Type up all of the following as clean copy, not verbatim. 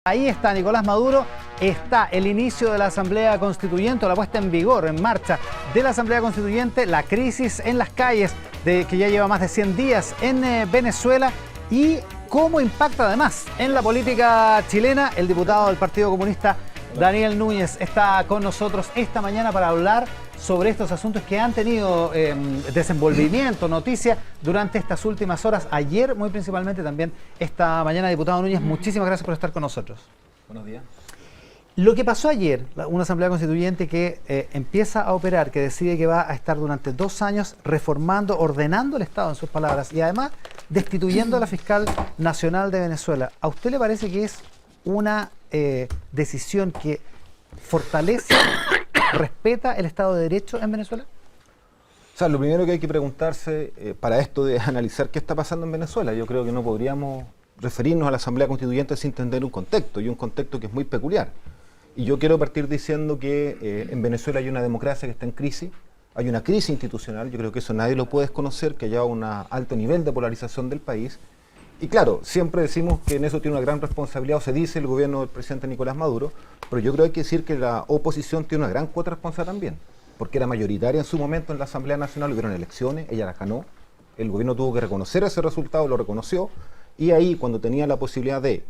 Ahí está Nicolás Maduro, está el inicio de la Asamblea Constituyente, la puesta en vigor, en marcha de la Asamblea Constituyente, la crisis en las calles, que ya lleva más de 100 días en Venezuela, y cómo impacta además en la política chilena. El diputado del Partido Comunista, Daniel Núñez, está con nosotros esta mañana para hablar sobre estos asuntos que han tenido desenvolvimiento, noticia durante estas últimas horas, ayer muy principalmente, también esta mañana. Diputado Núñez, muchísimas gracias por estar con nosotros. Buenos días. Lo que pasó ayer, una Asamblea Constituyente que empieza a operar, que decide que va a estar durante 2 años reformando, ordenando el Estado, en sus palabras, y además destituyendo a la fiscal nacional de Venezuela. ¿A usted le parece que es una decisión que fortalece, respeta el Estado de Derecho en Venezuela? O sea, lo primero que hay que preguntarse para esto de analizar qué está pasando en Venezuela, yo creo que no podríamos referirnos a la Asamblea Constituyente sin entender un contexto, y un contexto que es muy peculiar. Y yo quiero partir diciendo que en Venezuela hay una democracia que está en crisis, hay una crisis institucional, yo creo que eso nadie lo puede desconocer, que haya un alto nivel de polarización del país. Y claro, siempre decimos que en eso tiene una gran responsabilidad, o se dice, el gobierno del presidente Nicolás Maduro, pero yo creo que hay que decir que la oposición tiene una gran cuota de responsabilidad también, porque era mayoritaria en su momento en la Asamblea Nacional, hubieron elecciones, ella las ganó, el gobierno tuvo que reconocer ese resultado, lo reconoció, y ahí, cuando tenía la posibilidad de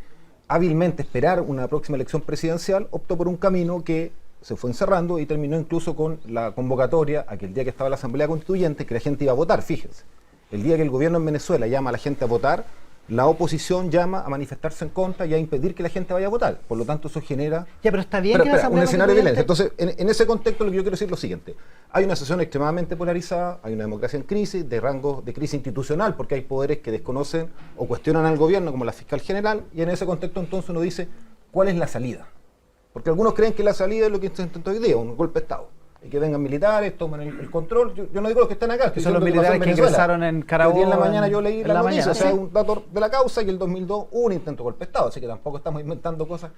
hábilmente esperar una próxima elección presidencial, optó por un camino que se fue encerrando y terminó incluso con la convocatoria a que el día que estaba la Asamblea Constituyente, que la gente iba a votar, fíjense, el día que el gobierno en Venezuela llama a la gente a votar, la oposición llama a manifestarse en contra y a impedir que la gente vaya a votar. Por lo tanto, eso genera... Ya, pero está bien que la Asamblea un escenario de violencia. Constituyente... Entonces, en ese contexto, lo que yo quiero decir es lo siguiente. Hay una sesión extremadamente polarizada, hay una democracia en crisis, de rango de crisis institucional, porque hay poderes que desconocen o cuestionan al gobierno, como la fiscal general, y en ese contexto entonces uno dice, ¿cuál es la salida? Porque algunos creen que la salida es lo que se intentó hoy día, un golpe de Estado. Y que vengan militares, tomen el control. Yo no digo los que están acá. Que son los militares que ingresaron en Carabobo. Hoy día en la mañana yo leí la noticia, mañana, o sea, un dato de la causa, y el 2002 hubo un intento de golpe de Estado, así que tampoco estamos inventando cosas.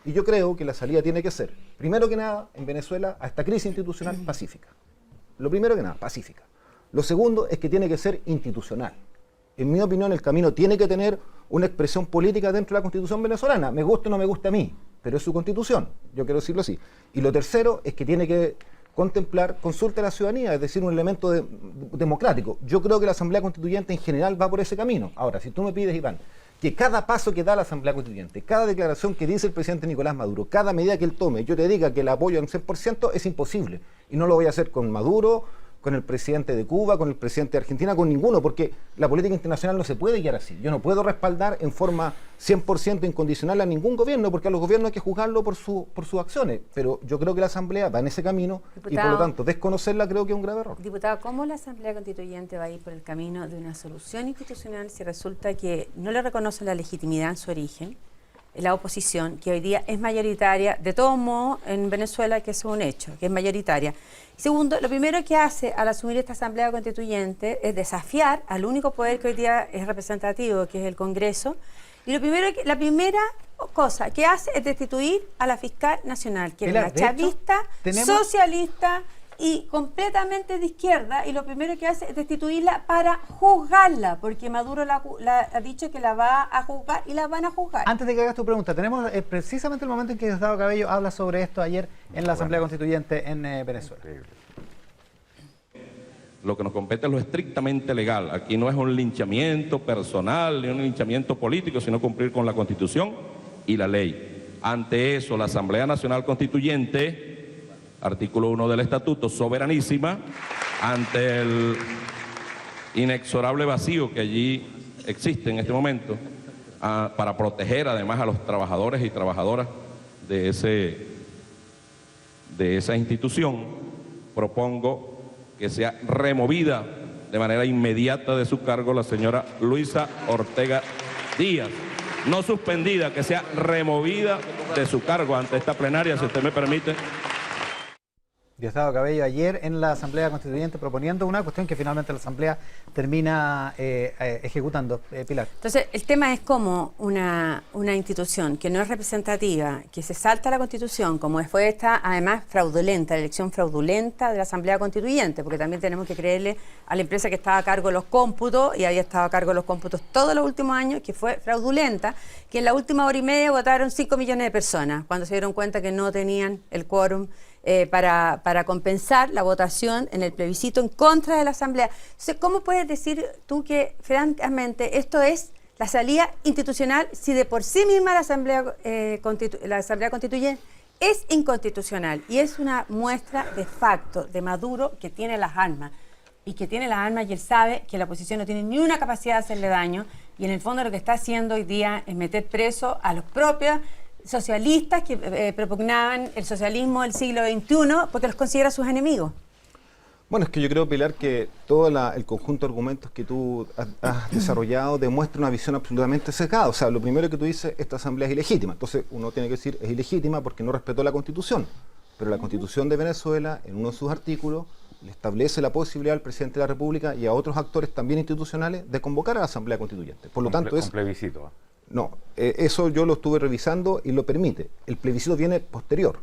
Y yo creo que la salida tiene que ser, primero que nada, en Venezuela, a esta crisis institucional pacífica. Lo primero que nada, pacífica. Lo segundo es que tiene que ser institucional. En mi opinión, el camino tiene que tener una expresión política dentro de la Constitución venezolana. Me guste o no me guste a mí, pero es su Constitución, yo quiero decirlo así. Y lo tercero es que tiene que contemplar consulta a la ciudadanía, es decir, un elemento democrático. Yo creo que la Asamblea Constituyente en general va por ese camino. Ahora, si tú me pides, Iván, que cada paso que da la Asamblea Constituyente, cada declaración que dice el presidente Nicolás Maduro, cada medida que él tome, yo te diga que la apoyo en 100%, es imposible. Y no lo voy a hacer con Maduro, con el presidente de Cuba, con el presidente de Argentina, con ninguno, porque la política internacional no se puede guiar así. Yo no puedo respaldar en forma 100% incondicional a ningún gobierno, porque a los gobiernos hay que juzgarlo por sus acciones. Pero yo creo que la Asamblea va en ese camino, diputado, y por lo tanto desconocerla creo que es un grave error. Diputado, ¿cómo la Asamblea Constituyente va a ir por el camino de una solución institucional si resulta que no le reconoce la legitimidad en su origen? La oposición, que hoy día es mayoritaria, de todos modos, en Venezuela, que es un hecho, que es mayoritaria. Y segundo, lo primero que hace al asumir esta Asamblea Constituyente es desafiar al único poder que hoy día es representativo, que es el Congreso. Y la primera cosa que hace es destituir a la fiscal nacional, que es una chavista, socialista y completamente de izquierda, y lo primero que hace es destituirla para juzgarla, porque Maduro ha dicho que la va a juzgar y la van a juzgar. Antes de que hagas tu pregunta, tenemos precisamente el momento en que Diosdado Cabello habla sobre esto ayer en la Asamblea Constituyente en Venezuela. Lo que nos compete es lo estrictamente legal. Aquí no es un linchamiento personal ni un linchamiento político, sino cumplir con la Constitución y la ley. Ante eso, la Asamblea Nacional Constituyente, artículo 1 del Estatuto, soberanísima, ante el inexorable vacío que allí existe en este momento, para proteger además a los trabajadores y trabajadoras de esa institución, propongo que sea removida de manera inmediata de su cargo la señora Luisa Ortega Díaz. No suspendida, que sea removida de su cargo ante esta plenaria, si usted me permite. Diosdado Cabello ayer en la Asamblea Constituyente proponiendo una cuestión que finalmente la Asamblea termina ejecutando. Pilar. Entonces, el tema es cómo una institución que no es representativa, que se salta la Constitución, como fue esta, además fraudulenta, la elección fraudulenta de la Asamblea Constituyente, porque también tenemos que creerle a la empresa que estaba a cargo de los cómputos, y había estado a cargo de los cómputos todos los últimos años, que fue fraudulenta, que en la última hora y media votaron 5 millones de personas, cuando se dieron cuenta que no tenían el quórum para compensar la votación en el plebiscito en contra de la Asamblea. Entonces, ¿cómo puedes decir tú que, francamente, esto es la salida institucional si de por sí misma la Asamblea Constituyente es inconstitucional? Y es una muestra de facto de Maduro, que tiene las armas, y él sabe que la oposición no tiene ni una capacidad de hacerle daño, y en el fondo lo que está haciendo hoy día es meter preso a los propios socialistas que propugnaban el socialismo del siglo XXI porque los considera sus enemigos. Bueno, es que yo creo, Pilar, que todo el conjunto de argumentos que tú has desarrollado demuestra una visión absolutamente sesgada. O sea, lo primero que tú dices, esta asamblea es ilegítima. Entonces, uno tiene que decir, es ilegítima porque no respetó la Constitución. Pero la Constitución de Venezuela, en uno de sus artículos, le establece la posibilidad al presidente de la República y a otros actores también institucionales de convocar a la Asamblea Constituyente. Por lo tanto, es... Un plebiscito. No, eso yo lo estuve revisando y lo permite. El plebiscito viene posterior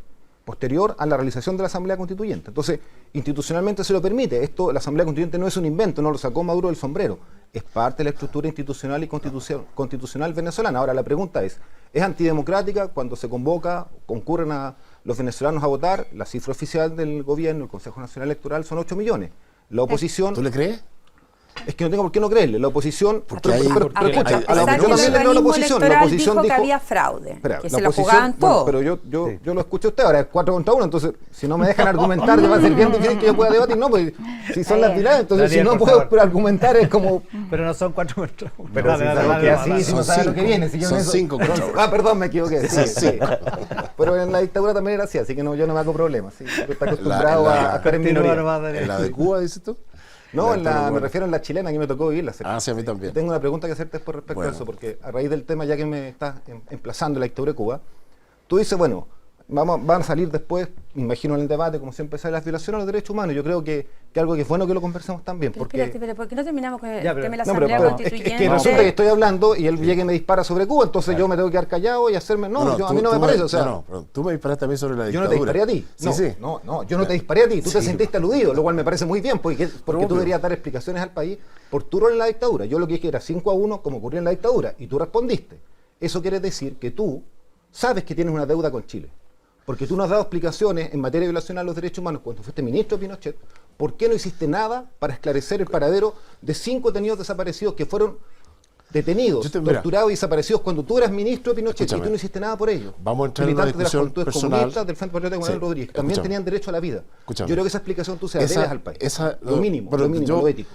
a la realización de la Asamblea Constituyente. Entonces, institucionalmente se lo permite. Esto, la Asamblea Constituyente no es un invento, no lo sacó Maduro del sombrero. Es parte de la estructura institucional y constitucional venezolana. Ahora, la pregunta es antidemocrática cuando se convoca, concurren a los venezolanos a votar? La cifra oficial del gobierno, el Consejo Nacional Electoral, son 8 millones. La oposición... ¿Tú le crees? Es que no tengo por qué no creerle. La oposición... Porque hay- pero escucha, a la pesar que oposición el también le creo a la organismo oposición. La electoral oposición dijo que dijo... había fraude, Espera, que la se la oposición- jugaban bueno, todo. pero yo lo escuché a usted, ahora es 4 contra 1, entonces si no me dejan argumentar, que va a ser bien difícil que yo pueda debatir. No, pues si son las pilares, entonces Daniel, si no por puedo favor. argumentar es como... Pero no son 4 contra 1. Pero si sabe que así, si no sabe lo que viene. Si yo Son en eso- 5 contra 1. Ah, perdón, me equivoqué. Sí. Pero en la dictadura también era así que no, yo no me hago problemas. Sí. Yo estoy acostumbrado a estar en minoría. ¿En la de Cuba, dices tú? No, Bueno. me refiero a la chilena, que me tocó vivirla. Ah, sí, a mí también. Tengo una pregunta que hacerte después respecto a eso, porque a raíz del tema, ya que me estás emplazando en la dictadura de Cuba, tú dices, bueno, van a salir después, me imagino en el debate, como siempre sale, las violaciones a los derechos humanos. Yo creo que algo que es bueno que lo conversemos también. Pero Porque... espérate, ¿por qué no terminamos con el Ya, pero- tema de la No, pero, Asamblea es Constituyente? que resulta que estoy hablando y él llega y me dispara sobre Cuba, entonces yo me tengo que quedar callado y hacerme... No, a mí no me parece, o sea... No, pero tú me disparaste a mí sobre la Yo dictadura. no te disparé a ti. Sí, No, sí. no, yo no te disparé a ti. Tú te Sí. sentiste aludido, lo cual me parece muy bien, porque tú pero- deberías dar explicaciones al país por tu rol en la dictadura. Yo lo que dije era 5-1, como ocurrió en la dictadura, y tú respondiste. Eso quiere decir que tú sabes que tienes una deuda con Chile. Porque tú nos has dado explicaciones en materia de violación a los derechos humanos cuando fuiste ministro de Pinochet. ¿Por qué no hiciste nada para esclarecer el paradero de 5 detenidos desaparecidos que fueron detenidos, Mira, torturados y desaparecidos cuando tú eras ministro de Pinochet? Escúchame. Y tú no hiciste nada por ellos. Vamos a entrar en una Militantes de las discusión Juventudes personal. Comunistas, del Frente Patriótico de Manuel Sí. Rodríguez, también Escúchame. tenían derecho a la vida. Escúchame. Yo creo que esa explicación tú se la debes al país. Lo mínimo, bueno, lo ético.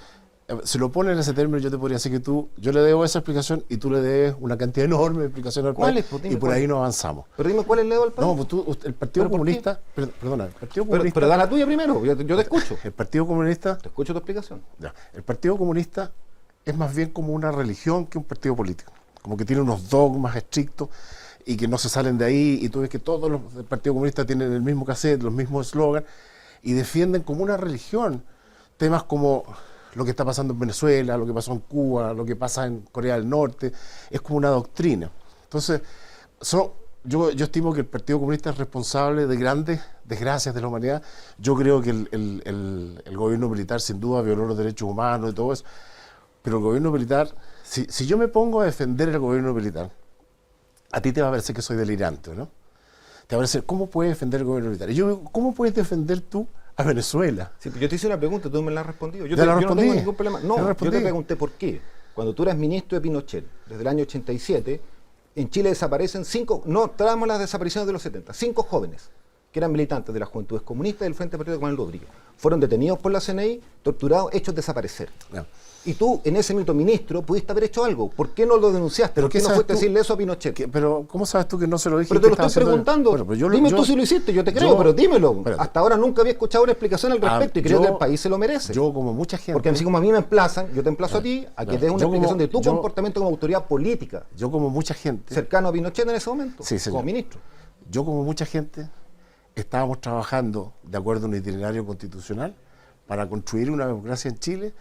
Si lo pones en ese término, yo te podría decir que yo le debo esa explicación y tú le debes una cantidad enorme de explicaciones al ¿Cuál país. es? Pues dime Y por cuál. ahí no avanzamos. Pero dime cuál es el dedo al país. No, pues el Partido ¿Pero por qué? Comunista... Perdona, el Partido Comunista... Pero da la tuya primero, yo te escucho. El Partido Comunista... Te escucho tu explicación. Ya, el Partido Comunista es más bien como una religión que un partido político. Como que tiene unos dogmas estrictos y que no se salen de ahí. Y tú ves que todos los del Partido Comunista tienen el mismo cassette, los mismos eslogans y defienden como una religión temas como lo que está pasando en Venezuela, lo que pasó en Cuba, lo que pasa en Corea del Norte. Es como una doctrina. Entonces, yo estimo que el Partido Comunista es responsable de grandes desgracias de la humanidad. Yo creo que el gobierno militar sin duda violó los derechos humanos y todo eso. Pero el gobierno militar, si yo me pongo a defender el gobierno militar, a ti te va a parecer que soy delirante, ¿no? Te va a parecer, ¿cómo puedes defender el gobierno militar? Y yo digo, ¿cómo puedes defender tú a Venezuela? Sí, yo te hice una pregunta, tú me la has respondido. Yo Ya la no respondí. tengo ningún problema. Ya No, la yo respondí. te pregunté por qué. Cuando tú eras ministro de Pinochet, desde el año 87, en Chile desaparecen 5, no traemos las desapariciones de los 70, 5 jóvenes que eran militantes de las Juventudes Comunistas y del Frente Patriótico de Manuel Rodríguez. Fueron detenidos por la CNI, torturados, hechos desaparecer. Ya. Y tú, en ese minuto ministro, pudiste haber hecho algo. ¿Por qué no lo denunciaste? ¿Pero ¿Por qué qué no sabes fuiste a tú? decirle eso a Pinochet? Pero ¿cómo sabes tú que no se lo dije? Pero te lo estoy preguntando. Bueno, pero Dime tú si lo hiciste, yo te creo, pero dímelo. Espérate. Hasta ahora nunca había escuchado una explicación al respecto y creo que el país se lo merece. Yo, como mucha gente... Porque así como a mí me emplazan, yo te emplazo a ti a que des una Yo como- explicación de tu yo- comportamiento como autoridad política, Yo, como mucha gente... cercano a Pinochet en ese momento, Sí, señor. como ministro. Yo, como mucha gente, estábamos trabajando de acuerdo a un itinerario constitucional para construir una democracia en Chile.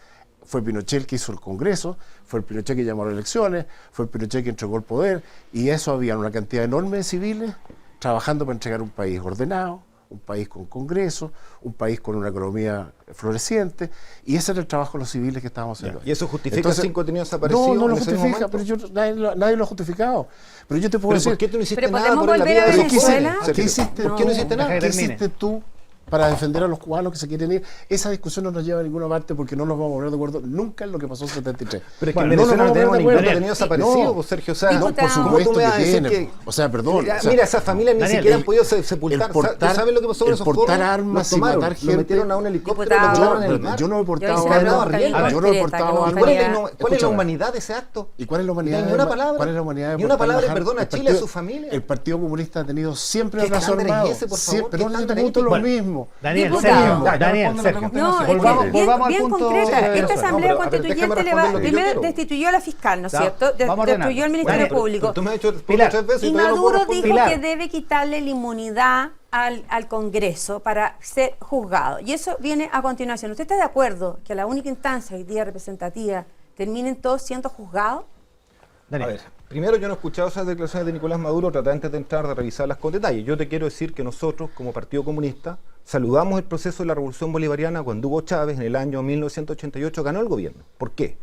Fue Pinochet el que hizo el Congreso, fue el Pinochet que llamó a las elecciones, fue el Pinochet que entregó el poder, y eso había una cantidad enorme de civiles trabajando para entregar un país ordenado, un país con Congreso, un país con una economía floreciente, y ese era el trabajo de los civiles que estábamos haciendo. ¿Y eso justifica Entonces, 5 detenidos desaparecidos? No lo en ese justifica, momento? pero nadie lo ha justificado. Pero yo te puedo ¿Pero decir... por qué tú no hiciste Pero nada podemos por la volver vida a de ¿Pero los qué hiciste? Venezuela. jóvenes? ¿Qué hiciste? ¿Por qué no hiciste nada? ¿Qué termine. hiciste tú para defender a los cubanos que se quieren ir? Esa discusión no nos lleva a ninguna parte porque no nos vamos a poner de acuerdo nunca en lo que pasó en 73. Pero es que Bueno, en Venezuela no tenemos ningún Daniel, detenido desaparecido, no. pues, Sergio. O sea, No, por Diputado. ¿cómo supuesto tú me vas a que decir tienen. que... O sea, perdón. Mira, o sea, mira, esas familias ni Daniel, siquiera han podido sepultar. ¿Tú sabes lo que pasó con esos portar jóvenes? armas Los y tomaron, matar lo gente. metieron a un helicóptero y lo Diputado. tiraron en el mar. yo no he Yo portado hice una armas. pregunta bien Yo no he concreta, portado que me armas. ¿Cuál es, gustaría- ¿Cuál es la Escúchame. humanidad de ese acto? ¿Y cuál es la humanidad? Ni una palabra. ¿Cuál es la humanidad de Ni una portar palabra de las armas? perdón a El Chile, a partido- su familia. El Partido Comunista ha tenido siempre ¿Qué el brazo estándar es armado. ese, por favor? Siempre, ¿Qué no, yo te estándar pregunto lo ético? mismo. Daniel, Diputado. Sergio, Ya, Daniel, responde la Sergio. pregunta No, nacional. Volvamos- bien, volvamos al bien punto concreta. de Esta Venezuela. asamblea No, pero, a ver, constituyente déjame le va, responder lo que yo primero quiero. destituyó a la fiscal, ¿no es Ya, cierto? vamos a ordenar. Destruyó el Ministerio Daniel, Público. Tú me has hecho Pilar. tres veces Y y todavía no puedo Maduro responder. dijo Pilar. que debe quitarle la inmunidad al Congreso para ser juzgado. Y eso viene a continuación. ¿Usted está de acuerdo que la única instancia hoy día representativa terminen todos siendo juzgados? A Daniel. ver, primero yo no he escuchado esas declaraciones de Nicolás Maduro, traté antes de entrar de revisarlas con detalle. Yo te quiero decir que nosotros, como Partido Comunista, saludamos el proceso de la Revolución Bolivariana cuando Hugo Chávez, en el año 1988, ganó el gobierno. ¿Por qué?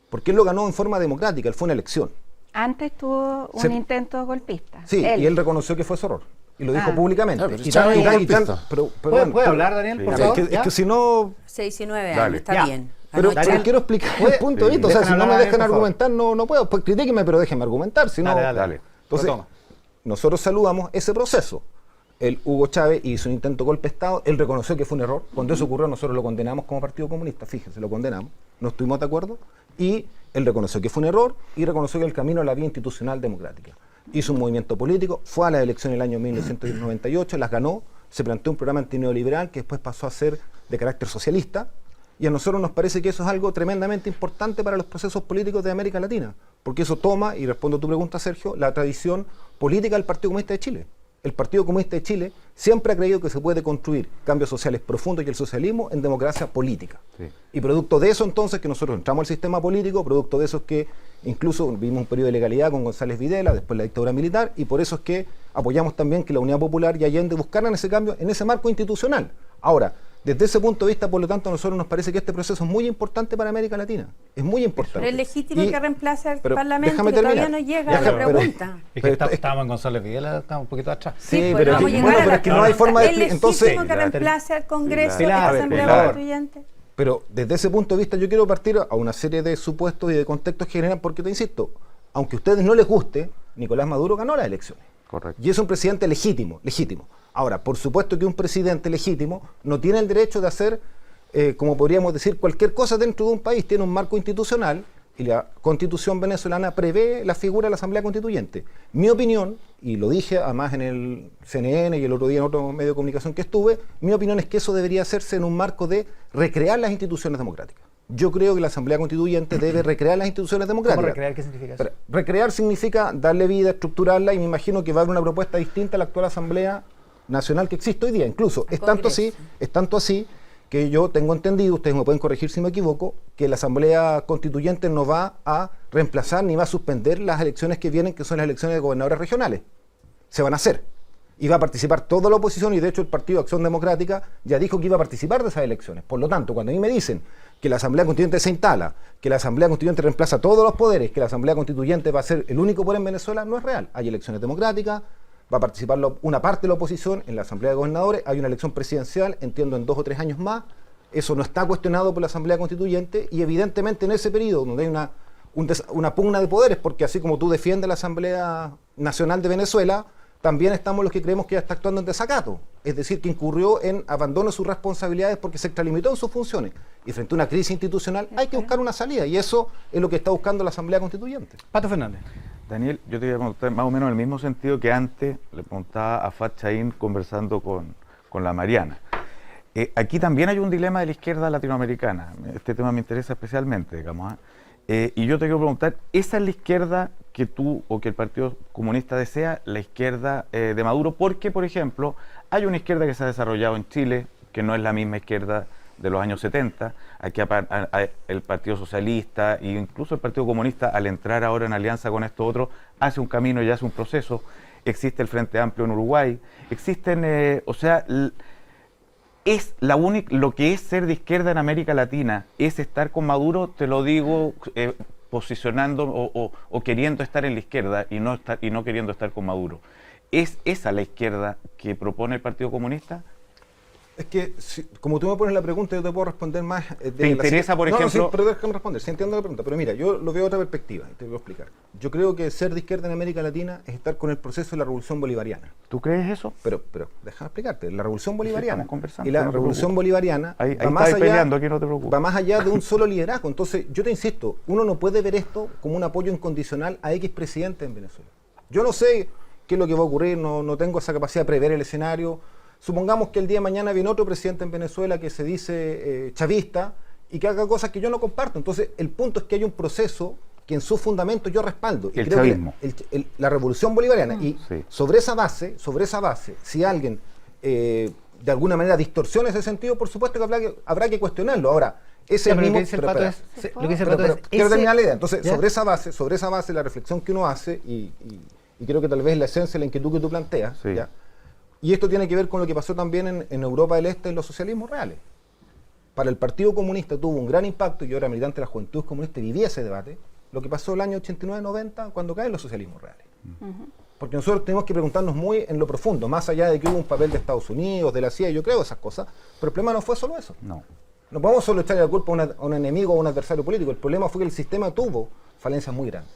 Porque él lo ganó en forma democrática, él fue una elección. Antes tuvo un Se- intento golpista. Sí, y él reconoció que fue su error. Y lo dijo públicamente. Ah, pero Y Chávez tan- y tan- es y tan- golpista. pero ¿Puede bueno, pero- hablar, Daniel, por es favor? que, es ¿Ya? que si no... 6-19 Dale. años, está Ya. bien. Pero Anoche- Daniel, quiero explicar ¿puede? el punto de vista. O sea, Dejan si no hablar me a Daniel, dejan por favor. argumentar, no puedo. Pues critíqueme, pero déjenme argumentar. Si no, Dale. Entonces, Retoma. nosotros saludamos ese proceso. El Hugo Chávez hizo un intento de golpe de Estado, él reconoció que fue un error. Cuando eso ocurrió, nosotros lo condenamos como Partido Comunista, fíjense, lo condenamos, no estuvimos de acuerdo, y él reconoció que fue un error y reconoció que el camino a la vía institucional democrática. Hizo un movimiento político, fue a la elección en el año 1998, las ganó, se planteó un programa antineoliberal que después pasó a ser de carácter socialista, y a nosotros nos parece que eso es algo tremendamente importante para los procesos políticos de América Latina, porque eso toma, y respondo a tu pregunta, Sergio, la tradición política del Partido Comunista de Chile. El Partido Comunista de Chile siempre ha creído que se puede construir cambios sociales profundos y el socialismo en democracia política. Sí. Y producto de eso entonces que nosotros entramos al sistema político, producto de eso es que incluso vivimos un periodo de legalidad con González Videla, después la dictadura militar, y por eso es que apoyamos también que la Unidad Popular y Allende buscaran ese cambio en ese marco institucional. Ahora, desde ese punto de vista, por lo tanto, a nosotros nos parece que este proceso es muy importante para América Latina. Es muy importante. Pero es legítimo Y- que reemplace al pero Parlamento, déjame que todavía terminar. no llega Ya, a la pero- pregunta. Es Pero que estábamos en González Videla, estamos un poquito atrás. Sí, pues pero, vamos a es que, llegar bueno, a pero la es que no hay forma de ¿Es explicar. legítimo Entonces, que reemplace al Congreso Pilar, esta a ver, Asamblea Pilar. Constituyente? pero desde ese punto de vista yo quiero partir a una serie de supuestos y de contextos que generan, porque te insisto, aunque a ustedes no les guste, Nicolás Maduro ganó las elecciones. Correcto. Y es un presidente legítimo. Ahora, por supuesto que un presidente legítimo no tiene el derecho de hacer, como podríamos decir, cualquier cosa dentro de un país. Tiene un marco institucional y la Constitución venezolana prevé la figura de la Asamblea Constituyente. Mi opinión, y lo dije además en el CNN y el otro día en otro medio de comunicación que estuve, mi opinión es que eso debería hacerse en un marco de recrear las instituciones democráticas. Yo creo que la Asamblea Constituyente debe recrear las instituciones democráticas. ¿Cómo recrear? ¿Qué significa eso? Pero recrear significa darle vida, estructurarla, y me imagino que va a haber una propuesta distinta a la actual Asamblea Nacional que existe hoy día. Incluso es tanto así que yo tengo entendido, ustedes me pueden corregir si me equivoco, que la Asamblea Constituyente no va a reemplazar ni va a suspender las elecciones que vienen, que son las elecciones de gobernadores regionales. Se van a hacer. Y va a participar toda la oposición, y de hecho el Partido Acción Democrática ya dijo que iba a participar de esas elecciones. Por lo tanto, cuando a mí me dicen que la Asamblea Constituyente se instala, que la Asamblea Constituyente reemplaza todos los poderes, que la Asamblea Constituyente va a ser el único poder en Venezuela, no es real. Hay elecciones democráticas, va a participar una parte de la oposición en la Asamblea de Gobernadores, hay una elección presidencial, entiendo, en 2 o 3 años más. Eso no está cuestionado por la Asamblea Constituyente, y evidentemente en ese periodo donde hay una pugna de poderes, porque así como tú defiendes la Asamblea Nacional de Venezuela, también estamos los que creemos que ella está actuando en desacato, es decir, que incurrió en abandono de sus responsabilidades porque se extralimitó en sus funciones. Y frente a una crisis institucional hay que buscar una salida, y eso es lo que está buscando la Asamblea Constituyente. Pato Fernández. Daniel, yo te voy a preguntar más o menos en el mismo sentido que antes le preguntaba a Fat Chaín conversando con la Mariana. Aquí también hay un dilema de la izquierda latinoamericana. Este tema me interesa especialmente, digamos. Y yo te quiero preguntar, ¿esa es la izquierda que tú o que el Partido Comunista desea la izquierda de Maduro, porque, por ejemplo, hay una izquierda que se ha desarrollado en Chile, que no es la misma izquierda de los años 70, aquí el Partido Socialista e incluso el Partido Comunista, al entrar ahora en alianza con esto otro, hace un camino y hace un proceso. Existe el Frente Amplio en Uruguay, existen, es lo que es ser de izquierda en América Latina, es estar con Maduro, te lo digo, posicionando o queriendo estar en la izquierda y no queriendo estar con Maduro. ¿Es esa la izquierda que propone el Partido Comunista? Es que, como tú me pones la pregunta, yo te puedo responder más. ¿Te interesa, por ejemplo? No, sí, pero déjame responder, sí entiendo la pregunta, pero mira, yo lo veo de otra perspectiva, y te voy a explicar. Yo creo que ser de izquierda en América Latina es estar con el proceso de la Revolución Bolivariana. ¿Tú crees eso? Pero déjame explicarte, la Revolución Bolivariana. Estamos conversando, Y la no te Revolución preocupes. Bolivariana Ahí va más estáis allá, peleando, aquí no te preocupes. va más allá de un solo liderazgo. Entonces, yo te insisto, uno no puede ver esto como un apoyo incondicional a X presidente en Venezuela. Yo no sé qué es lo que va a ocurrir, no tengo esa capacidad de prever el escenario. Supongamos que el día de mañana viene otro presidente en Venezuela que se dice chavista y que haga cosas que yo no comparto. Entonces, el punto es que hay un proceso que en su fundamento yo respaldo. El creo chavismo. Que la revolución bolivariana. Y sí. sobre esa base, si alguien de alguna manera distorsiona ese sentido, por supuesto que habrá que cuestionarlo. Ahora, ese Ya, pero mismo... lo que dice el Pato es... Lo que dice el Pero Pato es quiero ese- terminar la idea. Entonces, ¿Ya? sobre esa base, la reflexión que uno hace, y creo que tal vez la esencia, la inquietud que tú planteas, Sí. ¿ya? Y esto tiene que ver con lo que pasó también en Europa del Este en los socialismos reales. Para el Partido Comunista tuvo un gran impacto, y yo era militante de la Juventud Comunista y vivía ese debate, lo que pasó el año 89-90 cuando caen los socialismos reales. Porque nosotros tenemos que preguntarnos muy en lo profundo, más allá de que hubo un papel de Estados Unidos, de la CIA, yo creo esas cosas, pero el problema no fue solo eso. No. No podemos solo echarle la culpa a un enemigo o a un adversario político. El problema fue que el sistema tuvo falencias muy grandes.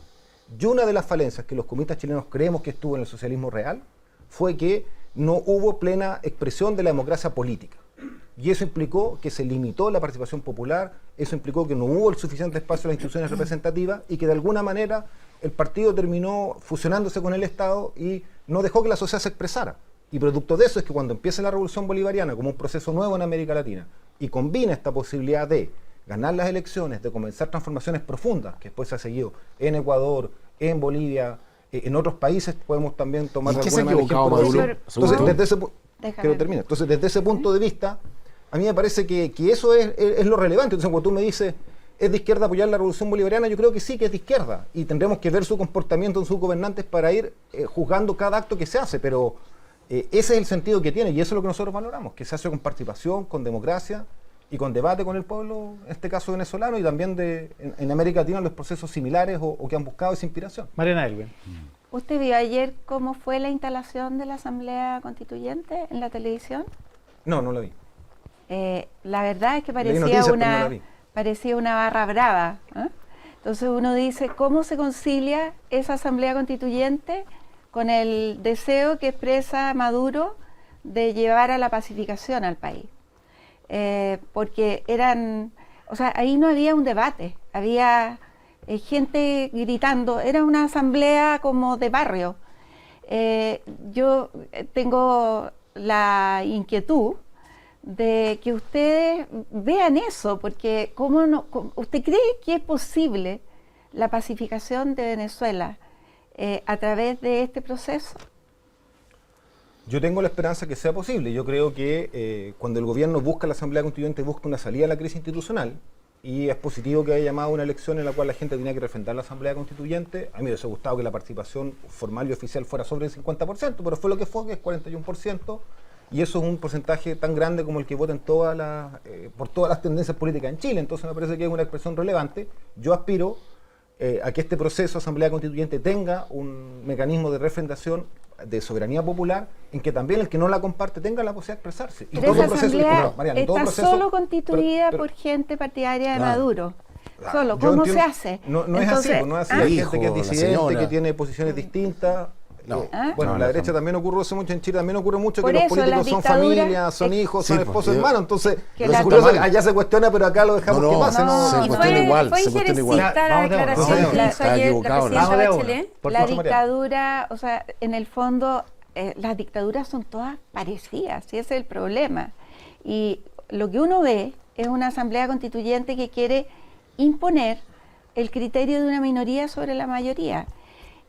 Y una de las falencias que los comunistas chilenos creemos que estuvo en el socialismo real fue que no hubo plena expresión de la democracia política. Y eso implicó que se limitó la participación popular, eso implicó que no hubo el suficiente espacio en las instituciones representativas y que de alguna manera el partido terminó fusionándose con el Estado y no dejó que la sociedad se expresara. Y producto de eso es que cuando empieza la Revolución Bolivariana como un proceso nuevo en América Latina y combina esta posibilidad de ganar las elecciones, de comenzar transformaciones profundas, que después se ha seguido en Ecuador, en Bolivia, en otros países podemos también tomar ¿Y de qué se ha alguna manera equivocado ejemplos de Maduro? eso. Entonces, desde ese Déjame. quiero terminar. Entonces, desde ese punto de vista, a mí me parece que eso es lo relevante. Entonces, cuando tú me dices, ¿es de izquierda apoyar la Revolución Bolivariana? Yo creo que sí, que es de izquierda. Y tendremos que ver su comportamiento en sus gobernantes para ir juzgando cada acto que se hace. Pero ese es el sentido que tiene y eso es lo que nosotros valoramos, que se hace con participación, con democracia y con debate con el pueblo, en este caso venezolano, y también en América Latina los procesos similares o que han buscado esa inspiración. Mariana Elwin. ¿Usted vio ayer cómo fue la instalación de la Asamblea Constituyente en la televisión? No, no lo vi. La verdad es que Leí noticias, pero no la parecía vi. una barra brava. ¿Eh? Entonces uno dice, ¿cómo se concilia esa Asamblea Constituyente con el deseo que expresa Maduro de llevar a la pacificación al país? Porque ahí no había un debate, había gente gritando, era una asamblea como de barrio. Yo tengo la inquietud de que ustedes vean eso, porque ¿usted cree que es posible la pacificación de Venezuela a través de este proceso? Yo tengo la esperanza que sea posible. Yo creo que cuando el gobierno busca la Asamblea Constituyente, busca una salida a la crisis institucional, y es positivo que haya llamado a una elección en la cual la gente tenía que refrendar la Asamblea Constituyente. A mí me hubiese gustado que la participación formal y oficial fuera sobre el 50%, pero fue lo que fue, que es 41%, y eso es un porcentaje tan grande como el que votan por todas las tendencias políticas en Chile. Entonces me parece que es una expresión relevante. Yo aspiro a que este proceso Asamblea Constituyente tenga un mecanismo de refrendación de soberanía popular, en que también el que no la comparte tenga la posibilidad de expresarse. Y Pero esa proceso, asamblea no, Mariana, todo está proceso- solo constituida pero- por gente partidaria de Claro. Maduro. Claro, Solo, yo ¿cómo se entiendo- hace? No es así, Entonces, pues, no es así. ¿ah? Hay Hijo, gente que es la disidente, señora. que tiene posiciones distintas. No. Bueno, No, en la no derecha son- también ocurre eso mucho en Chile, también ocurre mucho Por que los eso, políticos las son dictaduras- familia, son hijos, son Sí, esposos, pues, hermanos. Entonces, Que lo la curioso es que toman- allá se cuestiona, pero acá lo dejamos No, que no, pase. no, se y cuestiona igual, fue se cuestiona igual. injerencista la Vamos de una, declaración vamos de que una. hizo Está ayer la equivocado, presidenta vamos de una. Bachelet. Por La favor, Mariana. dictadura, o sea, en el fondo, las dictaduras son todas parecidas, y ese es el problema. Y lo que uno ve es una asamblea constituyente que quiere imponer el criterio de una minoría sobre la mayoría.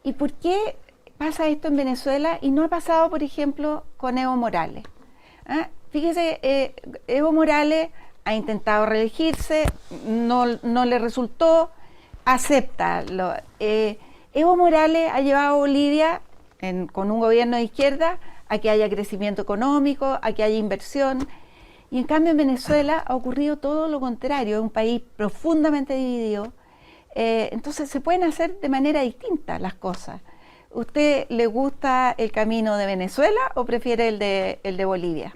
¿Y por qué pasa esto en Venezuela y no ha pasado, por ejemplo, con Evo Morales? ¿Ah? Fíjese, Evo Morales ha intentado reelegirse, no le resultó, acepta. Evo Morales ha llevado a Bolivia, con un gobierno de izquierda, a que haya crecimiento económico, a que haya inversión. Y en cambio en Venezuela ha ocurrido todo lo contrario, es un país profundamente dividido. Entonces se pueden hacer de manera distinta las cosas. ¿Usted le gusta el camino de Venezuela o prefiere el de Bolivia?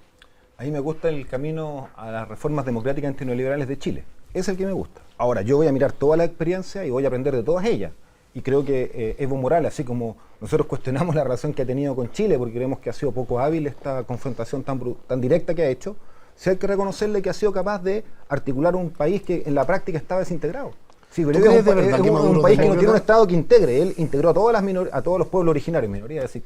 A mí me gusta el camino a las reformas democráticas antineoliberales de Chile. Es el que me gusta. Ahora, yo voy a mirar toda la experiencia y voy a aprender de todas ellas. Y creo que Evo Morales, así como nosotros cuestionamos la relación que ha tenido con Chile, porque creemos que ha sido poco hábil esta confrontación tan directa que ha hecho, sí hay que reconocerle que ha sido capaz de articular un país que en la práctica estaba desintegrado. Sí, Bolivia es un país que no tiene un Estado que integre. Él integró a todas a todos los pueblos originarios, minoría, decir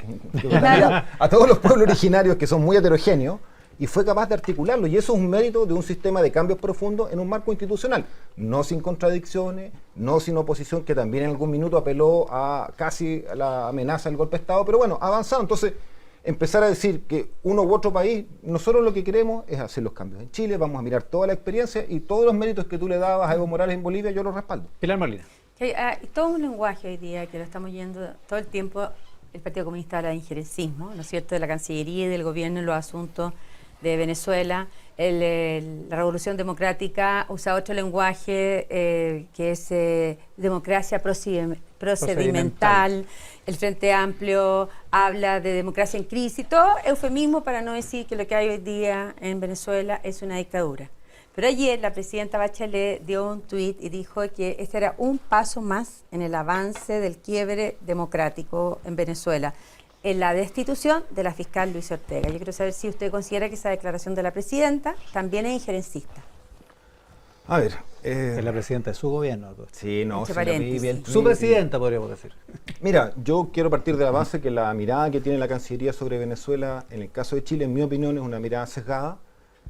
a todos los pueblos originarios que son muy heterogéneos, y fue capaz de articularlo, y eso es un mérito de un sistema de cambios profundos en un marco institucional, no sin contradicciones, no sin oposición, que también en algún minuto apeló a casi a la amenaza del golpe de Estado, pero bueno, ha avanzado. Entonces, empezar a decir que uno u otro país, nosotros lo que queremos es hacer los cambios en Chile, vamos a mirar toda la experiencia y todos los méritos que tú le dabas a Evo Morales en Bolivia, yo los respaldo. Pilar Molina. Hay todo un lenguaje hoy día que lo estamos yendo todo el tiempo. El Partido Comunista habla de injerencismo, ¿no es cierto?, de la Cancillería y del gobierno en los asuntos de Venezuela. La Revolución Democrática usa otro lenguaje que es democracia procedimental. El Frente Amplio habla de democracia en crisis, todo eufemismo para no decir que lo que hay hoy día en Venezuela es una dictadura. Pero ayer la presidenta Bachelet dio un tuit y dijo que este era un paso más en el avance del quiebre democrático en Venezuela, en la destitución de la fiscal Luisa Ortega. Yo quiero saber si usted considera que esa declaración de la presidenta también es injerencista. A ver. Es la presidenta de su gobierno. Sí, no, su presidenta, podríamos decir. Mira, yo quiero partir de la base que la mirada que tiene la Cancillería sobre Venezuela, en el caso de Chile, en mi opinión, es una mirada sesgada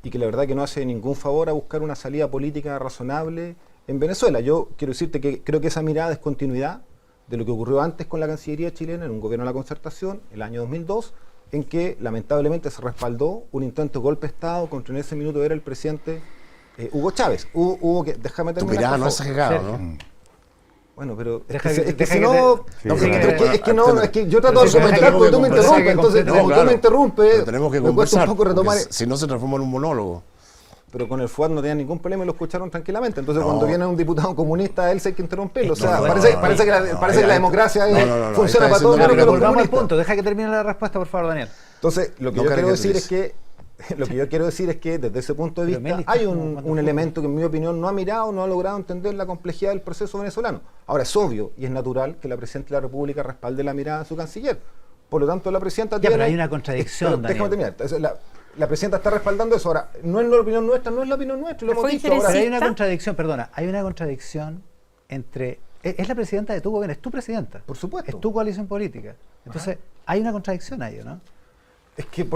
y que la verdad que no hace ningún favor a buscar una salida política razonable en Venezuela. Yo quiero decirte que creo que esa mirada es continuidad de lo que ocurrió antes con la Cancillería chilena en un gobierno de la concertación, el año 2002, en que lamentablemente se respaldó un intento de golpe de Estado contra en ese minuto era el presidente Hugo Chávez. Hubo que, déjame terminar. Tu mirada no es sesgado, ¿no? Bueno, pero es que yo trato de argumentar porque tú me interrumpes, entonces como tú me interrumpes, tenemos que me cuesta un poco retomar. Si no se transforma en un monólogo. Pero con el FUAD no tenía ningún problema y lo escucharon tranquilamente. Entonces, cuando viene un diputado comunista, a él se hay que interrumpirlo. O sea, parece que la democracia funciona para todos. Pero volvamos al punto. Deja que termine la respuesta, por favor, Daniel. Entonces, lo que yo quiero decir es que desde ese punto de vista hay un elemento que en mi opinión no ha mirado, no ha logrado entender la complejidad del proceso venezolano. Ahora, es obvio y es natural que la Presidenta de la República respalde la mirada de su canciller. Por lo tanto, la Presidenta tiene... pero hay una contradicción, Déjame terminar. La Presidenta está respaldando eso. Ahora, no es la opinión nuestra, lo hemos dicho. Ahora, hay una contradicción entre... Es la Presidenta de tu gobierno, es tu Presidenta. Por supuesto. Es tu coalición política. Entonces, hay una contradicción ahí, ¿no? Es que,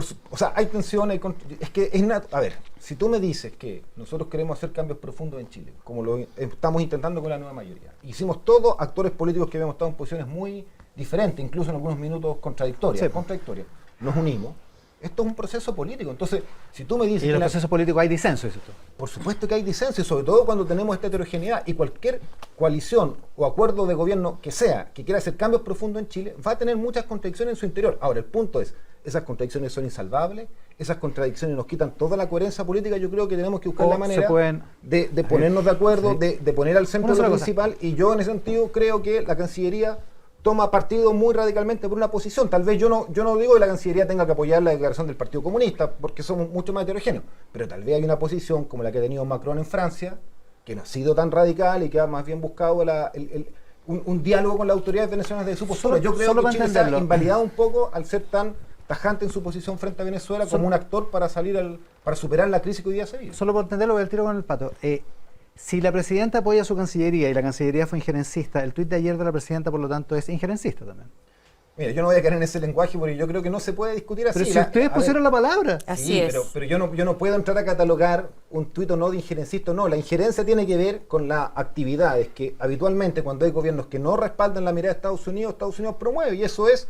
hay tensión, a ver, si tú me dices que nosotros queremos hacer cambios profundos en Chile, como lo estamos intentando con la nueva mayoría, hicimos todos actores políticos que habíamos estado en posiciones muy diferentes, incluso en algunos minutos contradictorias, nos unimos. Esto es un proceso político. Entonces, si tú me dices... Y en el proceso político hay disenso, dices tú. Por supuesto que hay disenso, y sobre todo cuando tenemos esta heterogeneidad. Y cualquier coalición o acuerdo de gobierno que quiera hacer cambios profundos en Chile, va a tener muchas contradicciones en su interior. Ahora, el punto es, esas contradicciones son insalvables, esas contradicciones nos quitan toda la coherencia política. Yo creo que tenemos que buscar la manera de ponernos de acuerdo, de poner al centro lo principal. Y yo en ese sentido creo que la Cancillería toma partido muy radicalmente por una posición. Tal vez yo no digo que la Cancillería tenga que apoyar la declaración del Partido Comunista, porque somos mucho más heterogéneos, pero tal vez hay una posición como la que ha tenido Macron en Francia, que no ha sido tan radical y que ha más bien buscado un diálogo con las autoridades venezolanas de su postura. Yo creo que Chile se ha invalidado un poco al ser tan tajante en su posición frente a Venezuela como un actor para superar la crisis que hoy día se vive. Solo por entenderlo, voy al tiro con el pato. Si la presidenta apoya a su Cancillería y la Cancillería fue injerencista, el tuit de ayer de la presidenta, por lo tanto, es injerencista también. Mira, yo no voy a caer en ese lenguaje porque yo creo que no se puede discutir así. Pero si ustedes pusieron la palabra. Así Sí, es. pero yo no puedo entrar a catalogar un tuit o no de injerencista. No, la injerencia tiene que ver con las actividades que habitualmente cuando hay gobiernos que no respaldan la mirada de Estados Unidos promueve, y eso es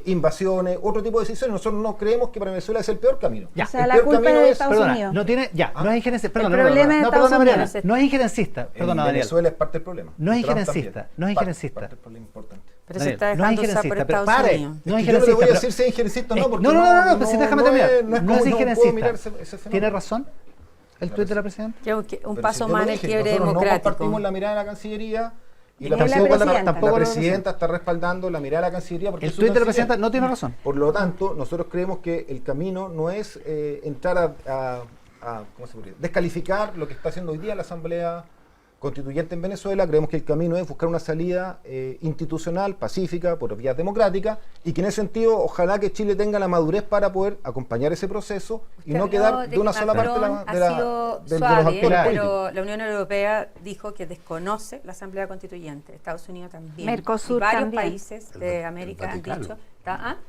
invasiones, otro tipo de decisiones. Nosotros no creemos que para Venezuela es el peor camino. Ya. O sea, El la peor culpa camino es de es- Estados Perdona, Unidos. no tiene, ya, no es injerencista. Perdona, problema es no, Estados perdona, Mariana, Unidos. no es injerencista. En Perdona, Daniel. Venezuela es parte del problema. No es Trump injerencista, también. no es injerencista. Parte del problema importante. Pero se Daniel, está no es dejando usar por injerencista, pero Estados pare. Unidos. No es Es que yo no le injerencista. voy a pero- decir sea injerencista o no, porque no, pues si déjame terminar. no es No es como- no puedo injerencista. mirar ese fenómeno. ¿Tiene razón el tuit de la presidenta? Que un Pero paso si yo más lo en el dije, quiebre nosotros no democrático. compartimos la mirada de la Cancillería y la Ni la presidenta. tampoco la presidenta está respaldando la mirada de la Cancillería porque El es su tuit de la canciller. presidenta no tiene razón. Por lo tanto, nosotros creemos que el camino no es entrar a ¿cómo se podría? Descalificar lo que está haciendo hoy día la Asamblea Constituyente en Venezuela. Creemos que el camino es buscar una salida institucional, pacífica, por vías democráticas, y que en ese sentido ojalá que Chile tenga la madurez para poder acompañar ese proceso y Usted no habló quedar de una que sola parte de Macron de ha sido de los suave, actores políticos. pero la Unión Europea dijo que desconoce la Asamblea Constituyente. Estados Unidos también. Mercosur y varios también. países de América han Vaticano. dicho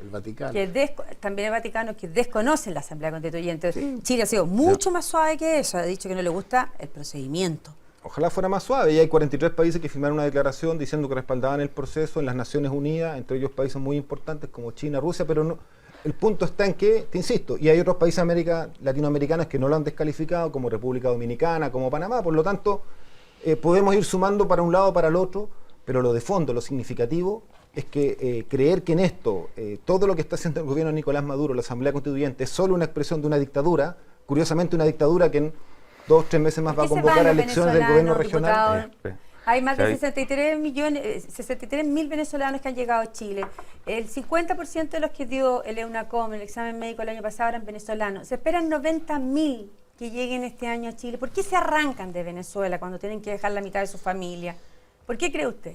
El Vaticano. que también el Vaticano que desconocen la Asamblea Constituyente. Chile ha sido mucho más suave que eso. Ha dicho que no le gusta el procedimiento. Ojalá fuera más suave. Y hay 43 países que firmaron una declaración diciendo que respaldaban el proceso en las Naciones Unidas, entre ellos países muy importantes como China, Rusia, pero no, el punto está en que, te insisto, y hay otros países latinoamericanos que no lo han descalificado, como República Dominicana, como Panamá, por lo tanto, podemos ir sumando para un lado o para el otro, pero lo de fondo, lo significativo, es que creer que en esto, todo lo que está haciendo el gobierno de Nicolás Maduro, la Asamblea Constituyente, es solo una expresión de una dictadura, curiosamente una dictadura que en 2 o 3 meses más va a ¿Qué se convocar van a los elecciones del gobierno venezolanos, regional. diputado? Hay más de ¿Sabes? 63.000 venezolanos que han llegado a Chile. El 50% de los que dio el EUNACOM, el examen médico el año pasado, eran venezolanos. Se esperan 90.000 que lleguen este año a Chile. ¿Por qué se arrancan de Venezuela cuando tienen que dejar la mitad de su familia? ¿Por qué cree usted?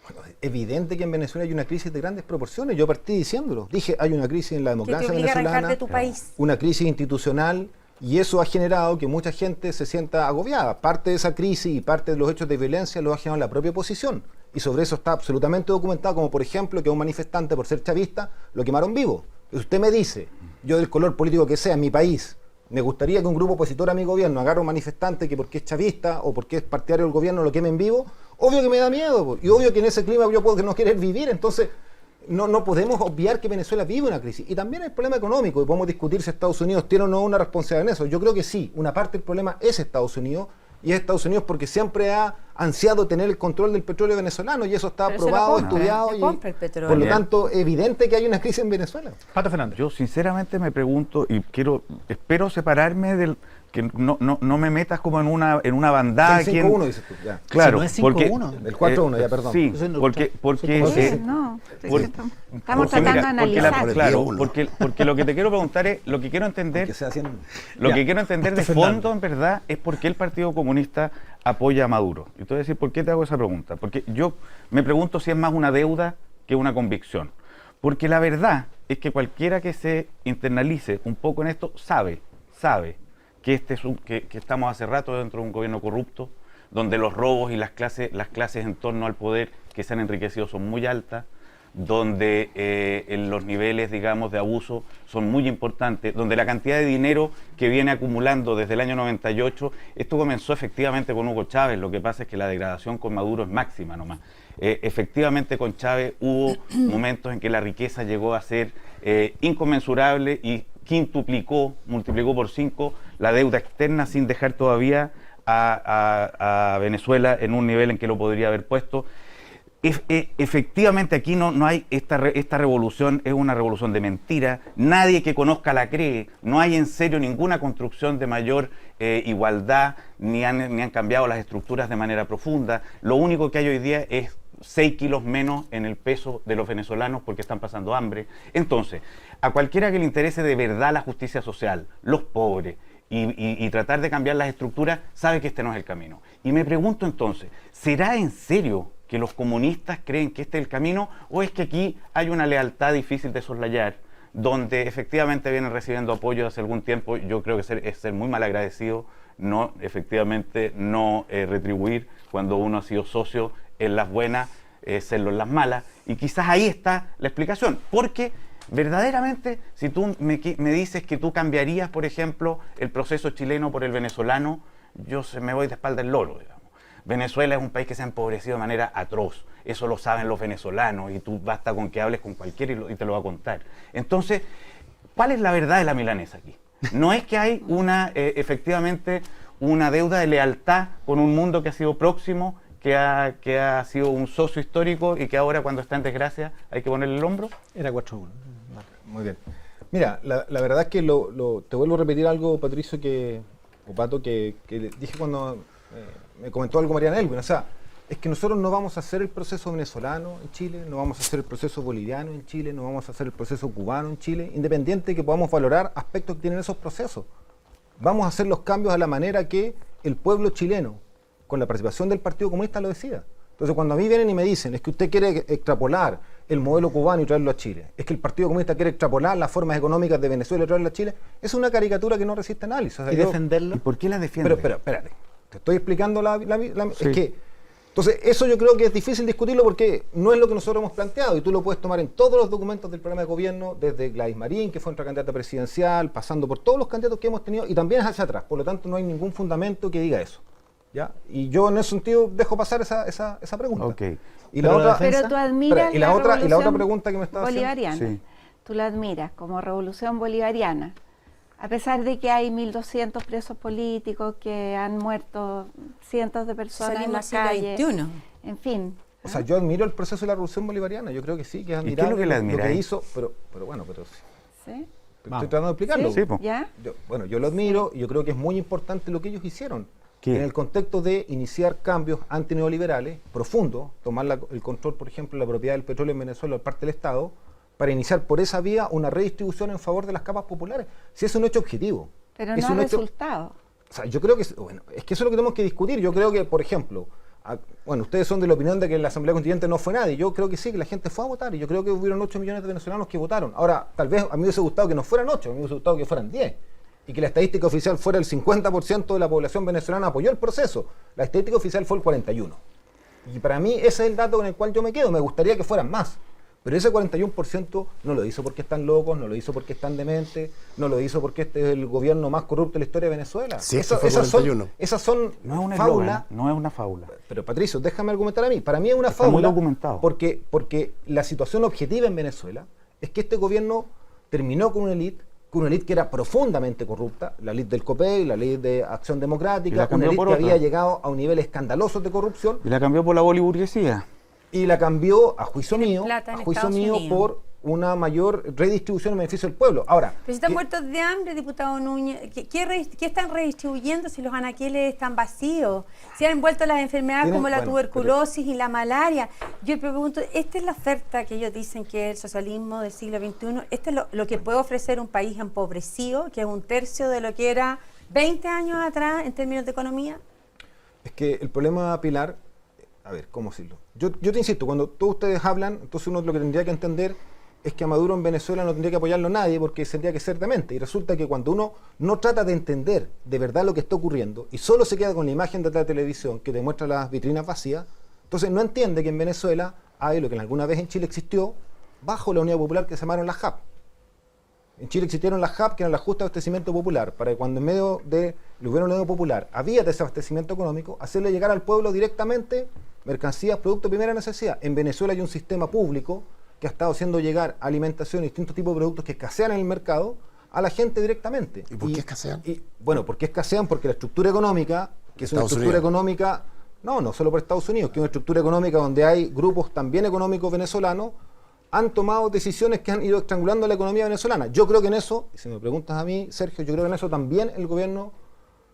Bueno, es evidente que en Venezuela hay una crisis de grandes proporciones. Yo partí diciéndolo. Dije, hay una crisis en la ¿Qué te democracia obliga a arrancar venezolana, de tu país? una crisis institucional, y eso ha generado que mucha gente se sienta agobiada. Parte de esa crisis y parte de los hechos de violencia lo ha generado la propia oposición. Y sobre eso está absolutamente documentado, como por ejemplo que a un manifestante por ser chavista lo quemaron vivo. Si usted me dice, yo del color político que sea en mi país, me gustaría que un grupo opositor a mi gobierno agarre a un manifestante que porque es chavista o porque es partidario del gobierno lo quemen vivo, obvio que me da miedo, po. Y obvio que en ese clima yo puedo que no querer vivir. Entonces no podemos obviar que Venezuela vive una crisis. Y también hay problema económico, y podemos discutir si Estados Unidos tiene o no una responsabilidad en eso. Yo creo que sí, una parte del problema es Estados Unidos, y es Estados Unidos porque siempre ha ansiado tener el control del petróleo venezolano, y eso está Pero se lo probado, compra, estudiado, se y compra el petróleo. por lo Bien. tanto, evidente que hay una crisis en Venezuela. Pato Fernández. Yo sinceramente me pregunto y espero separarme del que no me metas como en una bandada. El aquí 5-1 dices tú, ya. Claro, Si no es porque 5-1. El 4-1, ya, perdón. Sí, Yo soy porque neutral. No, por- estamos porque tratando de mira, analizar. claro, 10-1. porque lo que te quiero preguntar es, lo que quiero entender, Que sea haciendo... lo Ya, que quiero entender de Pato Fernández. fondo en verdad es por qué el Partido Comunista apoya a Maduro. Y te voy a decir por qué te hago esa pregunta. Porque yo me pregunto si es más una deuda que una convicción. Porque la verdad es que cualquiera que se internalice un poco en esto sabe que que estamos hace rato dentro de un gobierno corrupto, donde los robos y las clases en torno al poder que se han enriquecido son muy altas, donde los niveles, digamos, de abuso son muy importantes, donde la cantidad de dinero que viene acumulando desde el año 98, esto comenzó efectivamente con Hugo Chávez, lo que pasa es que la degradación con Maduro es máxima nomás. Efectivamente con Chávez hubo momentos en que la riqueza llegó a ser inconmensurable y multiplicó por 5 la deuda externa sin dejar todavía a Venezuela en un nivel en que lo podría haber puesto. Efectivamente aquí no hay esta revolución, es una revolución de mentira, nadie que conozca la cree, no hay en serio ninguna construcción de mayor igualdad, ni han cambiado las estructuras de manera profunda. Lo único que hay hoy día es 6 kilos menos en el peso de los venezolanos porque están pasando hambre. Entonces, a cualquiera que le interese de verdad la justicia social, los pobres, y tratar de cambiar las estructuras, sabe que este no es el camino. Y me pregunto entonces, ¿será en serio que los comunistas creen que este es el camino, o es que aquí hay una lealtad difícil de soslayar, donde efectivamente vienen recibiendo apoyo hace algún tiempo? Yo creo que es ser muy mal agradecido, no retribuir cuando uno ha sido socio en las buenas serlo en las malas, y quizás ahí está la explicación, porque verdaderamente, si tú me dices que tú cambiarías, por ejemplo, el proceso chileno por el venezolano, me voy de espalda el loro, digamos. Venezuela es un país que se ha empobrecido de manera atroz, eso lo saben los venezolanos, y tú basta con que hables con cualquiera y te lo va a contar. Entonces, ¿cuál es la verdad de la milanesa aquí? No es que hay efectivamente una deuda de lealtad con un mundo que ha sido próximo, que ha sido un socio histórico y que ahora, cuando está en desgracia, hay que ponerle el hombro. Era 4-1. Muy bien. Mira, la verdad es que te vuelvo a repetir algo, Patricio, Pato, que dije cuando me comentó algo Mariana Elwin. O sea, es que nosotros no vamos a hacer el proceso venezolano en Chile, no vamos a hacer el proceso boliviano en Chile, no vamos a hacer el proceso cubano en Chile, independiente de que podamos valorar aspectos que tienen esos procesos. Vamos a hacer los cambios a la manera que el pueblo chileno, con la participación del Partido Comunista, lo decida. Entonces, cuando a mí vienen y me dicen, es que usted quiere extrapolar el modelo cubano y traerlo a Chile, es que el Partido Comunista quiere extrapolar las formas económicas de Venezuela y traerlo a Chile, es una caricatura que no resiste análisis. O sea, ¿Y defenderlo? ¿Y por qué la defiende? Pero espérate, te estoy explicando Sí. es que, entonces, eso yo creo que es difícil discutirlo porque no es lo que nosotros hemos planteado, y tú lo puedes tomar en todos los documentos del programa de gobierno, desde Gladys Marín, que fue nuestra candidata presidencial, pasando por todos los candidatos que hemos tenido, y también hacia atrás. Por lo tanto, no hay ningún fundamento que diga eso. ¿Ya? Y yo en ese sentido dejo pasar esa pregunta. Okay. Y la otra, pero tú admiras y la otra revolución pregunta que me estaba bolivariana. haciendo. Sí. Tú la admiras como revolución bolivariana, a pesar de que hay 1.200 presos políticos, que han muerto cientos de personas en las calles. En fin. O sea, yo admiro el proceso de la revolución bolivariana. Yo creo que sí, que es ¿Y admirable qué es lo que le lo admiráis? que hizo, pero bueno, ¿Sí? estoy tratando de explicarlo. Sí, po. ¿Ya? Yo lo admiro y yo creo que es muy importante lo que ellos hicieron. ¿Qué? En el contexto de iniciar cambios antineoliberales profundos, tomar el control, por ejemplo, de la propiedad del petróleo en Venezuela por parte del Estado, para iniciar por esa vía una redistribución en favor de las capas populares. Si es un hecho objetivo. Pero es no ha un hecho, resultado. o sea, yo creo que, bueno, es que eso es lo que tenemos que discutir. Yo creo que, por ejemplo, bueno, ustedes son de la opinión de que en la Asamblea Constituyente no fue nadie. Yo creo que sí, que la gente fue a votar, y yo creo que hubieron 8 millones de venezolanos que votaron. Ahora, tal vez a mí me hubiese gustado que no fueran 8, a mí me hubiese gustado que fueran 10. Y que la estadística oficial fuera el 50% de la población venezolana apoyó el proceso. La estadística oficial fue el 41%. Y para mí ese es el dato con el cual yo me quedo. Me gustaría que fueran más. Pero ese 41% no lo hizo porque están locos, no lo hizo porque están dementes, no lo hizo porque este es el gobierno más corrupto de la historia de Venezuela. Sí, fue 41. Esas son No es una fábulas. no es una fábula. Pero Patricio, déjame argumentar a mí. Para mí es una Está fábula. muy documentado. Porque la situación objetiva en Venezuela es que este gobierno terminó con una élite que era profundamente corrupta, la élite del COPEI, la élite de Acción Y Democrática, la una cambió élite por que otra. había llegado a un nivel escandaloso de corrupción Y la cambió por la boliburguesía. y la cambió, a juicio mío, plata en Estados Unidos. por una mayor redistribución en beneficio del pueblo. Ahora, Pero si están muertos de hambre, diputado Núñez, ¿qué están redistribuyendo si los anaqueles están vacíos? Si han vuelto las enfermedades como la tuberculosis y la malaria. Yo me pregunto, ¿esta es la oferta que ellos dicen que es el socialismo del siglo XXI? ¿Este es lo que puede ofrecer un país empobrecido, que es un tercio de lo que era 20 años atrás en términos de economía? es que el problema, Pilar, a ver, ¿cómo decirlo? Yo te insisto, cuando todos ustedes hablan, entonces uno lo que tendría que entender es que a Maduro en Venezuela no tendría que apoyarlo nadie porque tendría que ser demente. Y resulta que cuando uno no trata de entender de verdad lo que está ocurriendo y solo se queda con la imagen de la televisión que te muestra las vitrinas vacías, entonces no entiende que en Venezuela hay lo que alguna vez en Chile existió bajo la Unidad Popular que se llamaron las JAP. En Chile existieron las JAP, que eran las justas de abastecimiento popular, para que cuando en medio de lo hubiera un Unión Popular había desabastecimiento económico, hacerle llegar al pueblo directamente mercancías, productos de primera necesidad. En Venezuela hay un sistema público que ha estado haciendo llegar alimentación y distintos tipos de productos que escasean en el mercado a la gente directamente. ¿Y por qué escasean? Bueno, ¿por qué escasean? Porque la estructura económica, que es una estructura económica, no solo por Estados Unidos, que es una estructura económica donde hay grupos también económicos venezolanos, han tomado decisiones que han ido estrangulando la economía venezolana. Yo creo que en eso, y si me preguntas a mí, Sergio, yo creo que en eso también el gobierno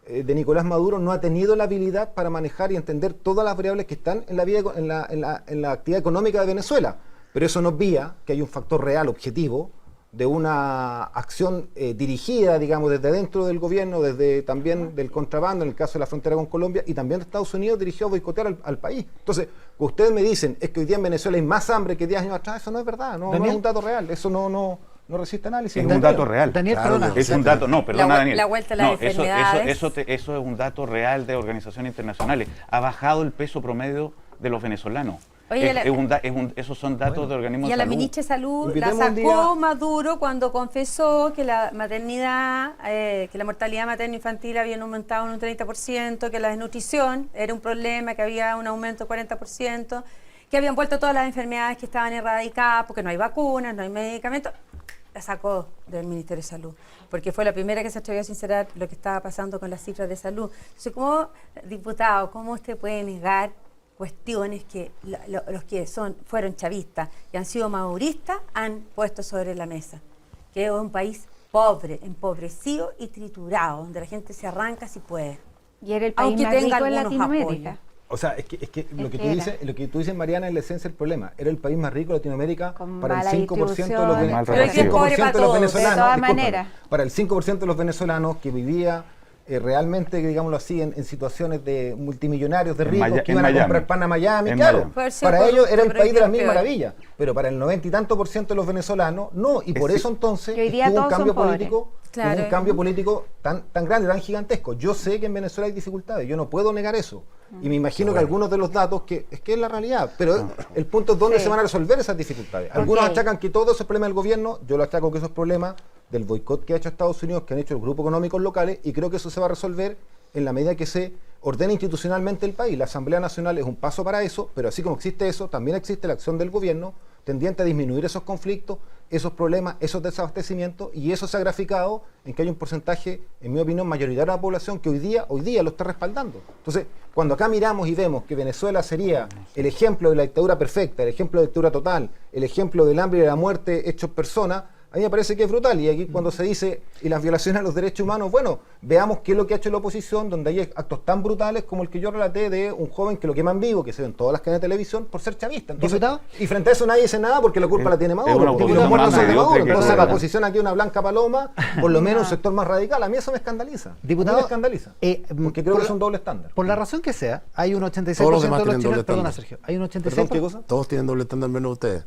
de Nicolás Maduro no ha tenido la habilidad para manejar y entender todas las variables que están en la vida, en la actividad económica de Venezuela. Pero eso no obvia que hay un factor real, objetivo, de una acción dirigida, digamos, desde dentro del gobierno, desde también del contrabando, en el caso de la frontera con Colombia, y también de Estados Unidos dirigió a boicotear al país. Entonces, ustedes me dicen, es que hoy día en Venezuela hay más hambre que 10 años atrás, eso no es verdad, no es un dato real, eso no resiste análisis. Es un dato real. Daniel, Claro, perdona. Es un dato, no, perdona, Daniel. La vuelta a las enfermedades. Eso es un dato real de organizaciones internacionales. Ha bajado el peso promedio de los venezolanos. Oye, esos son datos de organismos y a de la salud. ministra de Salud la Invitemos un día- sacó Maduro cuando confesó que la maternidad, que la mortalidad materno-infantil había aumentado en un 30%, que la desnutrición era un problema, que había un aumento del 40%, que habían vuelto todas las enfermedades que estaban erradicadas porque no hay vacunas, no hay medicamentos. La sacó del Ministerio de Salud, porque fue la primera que se atrevió a sincerar lo que estaba pasando con las cifras de salud. Entonces, como diputado, ¿cómo usted puede negar cuestiones que los que fueron chavistas y han sido maduristas han puesto sobre la mesa? Que es un país pobre, empobrecido y triturado, donde la gente se arranca si puede. Y era el país Aunque más tenga rico en algunos Latinoamérica. apoyos. O sea, es que lo que era. tú dices, Mariana, es la esencia del problema. Era el país más rico de Latinoamérica Con para el mala 5% de los, distribución, Mal para el repartido. 5% de los De venezolanos. todas discúlpame, maneras. para el 5% de los venezolanos que vivía realmente, digámoslo así, en situaciones de multimillonarios, de En ricos, Maya- que iban en a comprar Miami. pan a Miami, En claro. Miami. Puede ser Para ellos era el corrupto, país de las pero mil es peor. maravillas, pero para el 90 y tanto por ciento de los venezolanos, no. Y por Es eso entonces que hoy día hubo un todos son cambio pobres. político. Claro. Hubo un cambio político tan grande, tan gigantesco. Yo sé que en Venezuela hay dificultades, yo no puedo negar eso. Y me imagino que algunos de los datos, que es la realidad, pero el punto es dónde Sí. se van a resolver esas dificultades. Algunos Ok. achacan que todo eso es problema del gobierno, yo lo achaco que eso es problema del boicot que ha hecho Estados Unidos, que han hecho los grupos económicos locales, y creo que eso se va a resolver en la medida que se ordene institucionalmente el país. La Asamblea Nacional es un paso para eso, pero así como existe eso, también existe la acción del gobierno tendiente a disminuir esos conflictos, esos problemas, esos desabastecimientos, y eso se ha graficado en que hay un porcentaje, en mi opinión, mayoritario de la población que hoy día lo está respaldando. Entonces, cuando acá miramos y vemos que Venezuela sería el ejemplo de la dictadura perfecta, el ejemplo de la dictadura total, el ejemplo del hambre y de la muerte hechos personas, a mí me parece que es brutal. Y aquí cuando se dice, y las violaciones a los derechos humanos, bueno, veamos qué es lo que ha hecho la oposición, donde hay actos tan brutales como el que yo relaté de un joven que lo queman vivo, que se ve en todas las cadenas de televisión, por ser chavista. Entonces, ¿Diputado? y frente a eso nadie dice nada porque la culpa la tiene es Maduro. una Porque oposición los muertos más son de mediocre Maduro. que Entonces la cualquiera. oposición aquí es una blanca paloma, por lo menos un sector más radical. A mí eso me escandaliza. Diputado, A mí me escandaliza. Porque creo por que es la- un doble estándar. Por la razón que sea, hay un 86% Todos los demás de los tienen doble chilenos. Perdona, estándar. Sergio. Hay un 86%. Perdón, ¿qué cosa? Todos tienen doble estándar menos ustedes.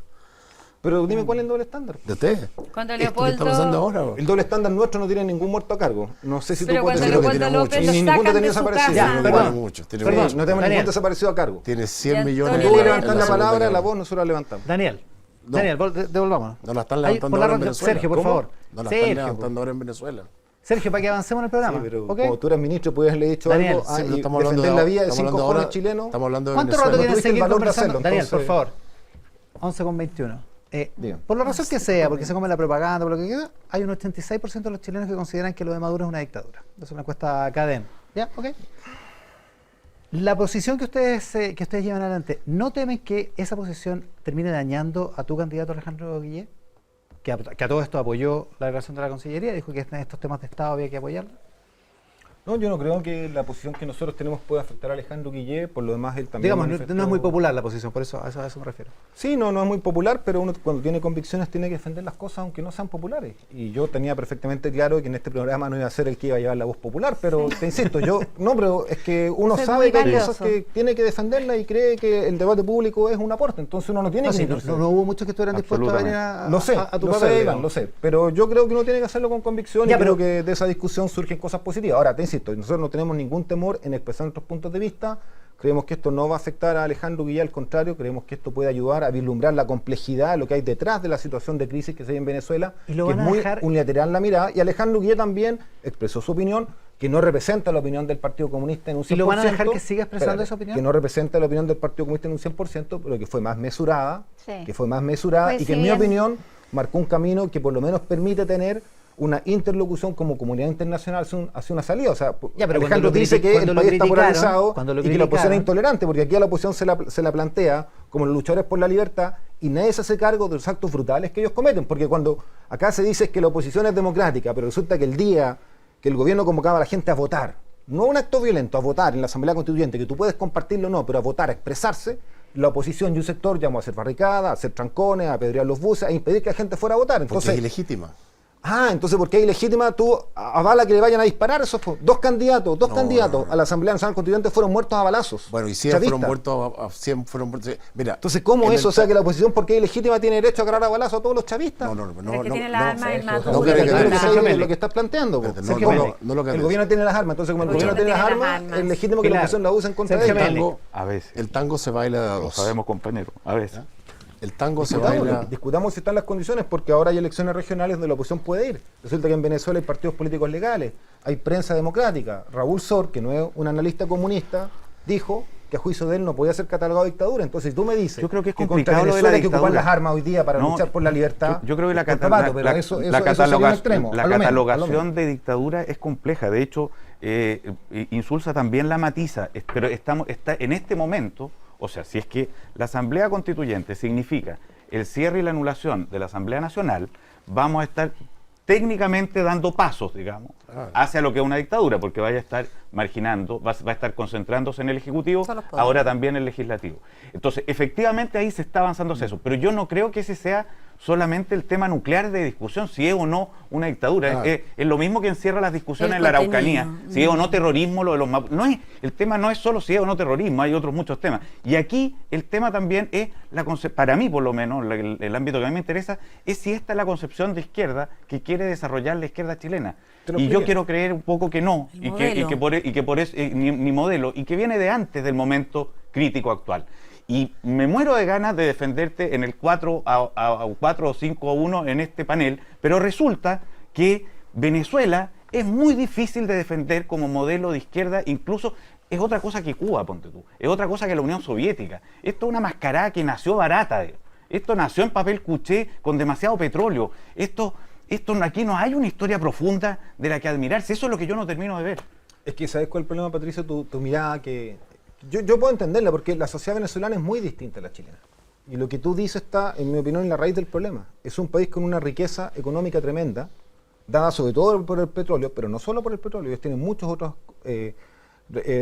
Pero dime cuál es el doble estándar. ¿De ustedes? Cuando Esto que está pasando Leopoldo... ahora. ¿o? El doble estándar nuestro no tiene ningún muerto a cargo. No sé si Pero tú puedes cuando decir Leopoldo lo que López tiene lo Y ningún sacan de detenido su desaparecido. casa. Tiene perdón. mucho, tiene Perdón. mucho. No tenemos Daniel. ningún desaparecido a cargo. Tiene 100 Y millones Antonio Tú Leopoldo levantas en la segunda palabra, la cámara. voz, nosotros la levantamos. Daniel. No. Daniel, devolvámonos. No la están Ahí, levantando por la ahora en razón- Venezuela. Sergio, por ¿Cómo? favor. No la están Sergio, levantando ahora en Venezuela. Sergio, para que avancemos en el programa. Sí, pero ¿ok? como tú eres ministro, puedes haberle dicho Daniel, algo Sí, pero y estamos hablando defender la vida de estamos 5 hablando jóvenes ahora- chilenos. Estamos hablando de ¿Cuánto rato Venezuela. quieren tuviste el seguir valor de conversando? hacerlo, Daniel, entonces- por favor. 11:21. Diga. Por la razón que sea, porque se come la propaganda, por lo que quiera, hay un 86% de los chilenos que consideran que lo de Maduro es una dictadura. Es una encuesta CADEM. ¿Ya? ¿Ok? La posición que ustedes llevan adelante, ¿no temen que esa posición termine dañando a tu candidato Alejandro Guillé? Que a todo esto apoyó la declaración de la Consellería, dijo que en estos temas de Estado había que apoyarlo. No, yo no creo que la posición que nosotros tenemos pueda afectar a Alejandro Guillé, por lo demás él también Digamos, manifestó- no es muy popular la posición, por eso a eso me refiero. Sí, no es muy popular, pero uno cuando tiene convicciones tiene que defender las cosas aunque no sean populares. Y yo tenía perfectamente claro que en este programa no iba a ser el que iba a llevar la voz popular, pero te insisto, pero es que uno Eso es sabe muy que hay valioso. cosas que tiene que defenderla y cree que el debate público es un aporte, entonces uno no tiene No, que sí, no meterse. hubo muchos que estuvieran dispuestos a venir a Lo sé, a tu lo papel, sé, digamos. Iván, lo sé, pero yo creo que uno tiene que hacerlo con convicción Ya, y creo pero- que de esa discusión surgen cosas positivas. Ahora, te insisto, nosotros no tenemos ningún temor en expresar nuestros puntos de vista, creemos que esto no va a afectar a Alejandro Guillé, al contrario, creemos que esto puede ayudar a vislumbrar la complejidad de lo que hay detrás de la situación de crisis que se hay en Venezuela, ¿Y lo que es van a muy dejar? unilateral la mirada, y Alejandro Guillé también expresó su opinión, que no representa la opinión del Partido Comunista en un 100%. ¿Y lo van a dejar que siga expresando Espérate, esa opinión? Que no representa la opinión del Partido Comunista en un 100%, pero que fue más mesurada, Sí. que fue más mesurada Pues y que si en mi bien- opinión marcó un camino que por lo menos permite tener una interlocución como comunidad internacional hacia una salida. O sea, Ya, pero Alejandro cuando lo dice que cuando el lo país está criticaron, polarizado cuando lo y que la oposición es criticaron. intolerante, porque aquí a la oposición se la plantea como los luchadores por la libertad y nadie se hace cargo de los actos brutales que ellos cometen, porque cuando acá se dice que la oposición es democrática, pero resulta que el día que el gobierno convocaba a la gente a votar, no un acto violento, a votar en la Asamblea Constituyente, que tú puedes compartirlo o no, pero a votar, a expresarse, la oposición y un sector llamó a hacer barricadas, a hacer trancones, a apedrear los buses, a impedir que la gente fuera a votar. Porque Entonces, es ilegítima. Ah, entonces, ¿por qué ilegítima tú avala que le vayan a disparar esos dos candidatos a la Asamblea Nacional Constituyente fueron muertos a balazos? Bueno, y 100 chavistas. fueron muertos, 100 fueron muertos. Mira, Entonces, ¿cómo eso? O sea, que la oposición, ¿por qué ilegítima tiene derecho a agarrar a balazos a todos los chavistas? Pero que tiene las armas es más No, duro. pero ¿verdad? es lo que estás planteando. Po. Espérate, El gobierno tiene las armas, entonces como el gobierno tiene las armas, es legítimo que la oposición la use en contra de él. A veces. el tango se baila de a Lo dos. sabemos, compañero. A veces. El tango se baila. Discutamos si están las condiciones, porque ahora hay elecciones regionales donde la oposición puede ir. Resulta que en Venezuela hay partidos políticos legales, hay prensa democrática. Raúl Sor, que no es un analista comunista, dijo que a juicio de él no podía ser catalogado de dictadura. Entonces, si tú me dices Yo creo que es contra complicado lo de Venezuela la hay que ocupar dictadura. las armas hoy día para No, luchar por la libertad. Yo creo que la eso sería un extremo, a lo menos. catalogación de dictadura es compleja. De hecho, Insulza también la matiza, pero está en este momento, o sea, si es que la Asamblea Constituyente significa el cierre y la anulación de la Asamblea Nacional, vamos a estar técnicamente dando pasos, digamos, hacia lo que es una dictadura, porque vaya a estar marginando, va a estar concentrándose en el Ejecutivo, ahora también en el Legislativo. Entonces, efectivamente ahí se está avanzando hacia eso, pero yo no creo que ese sea solamente el tema nuclear de discusión, si es o no una dictadura. Es lo mismo que encierra las discusiones en la Araucanía, si es o no terrorismo lo de los mapuches. El tema no es solo si es o no terrorismo, hay otros muchos temas. Y aquí el tema también es, para mí por lo menos, el ámbito que a mí me interesa, es si esta es la concepción de izquierda que quiere desarrollar la izquierda chilena. Y yo quiero creer un poco que no, y que por eso, ni modelo, y que viene de antes del momento crítico actual. Y me muero de ganas de defenderte en el 4 o 5-1 en este panel, pero resulta que Venezuela es muy difícil de defender como modelo de izquierda, incluso es otra cosa que Cuba, ponte tú, es otra cosa que la Unión Soviética. Esto es una mascarada que nació barata, esto nació en papel cuché con demasiado petróleo, esto aquí no hay una historia profunda de la que admirarse, eso es lo que yo no termino de ver. Es que, ¿sabes cuál es el problema, Patricio? Tu mirada que... Yo puedo entenderla porque la sociedad venezolana es muy distinta a la chilena. Y lo que tú dices está, en mi opinión, en la raíz del problema. Es un país con una riqueza económica tremenda, dada sobre todo por el petróleo, pero no solo por el petróleo. Ellos tienen muchos otros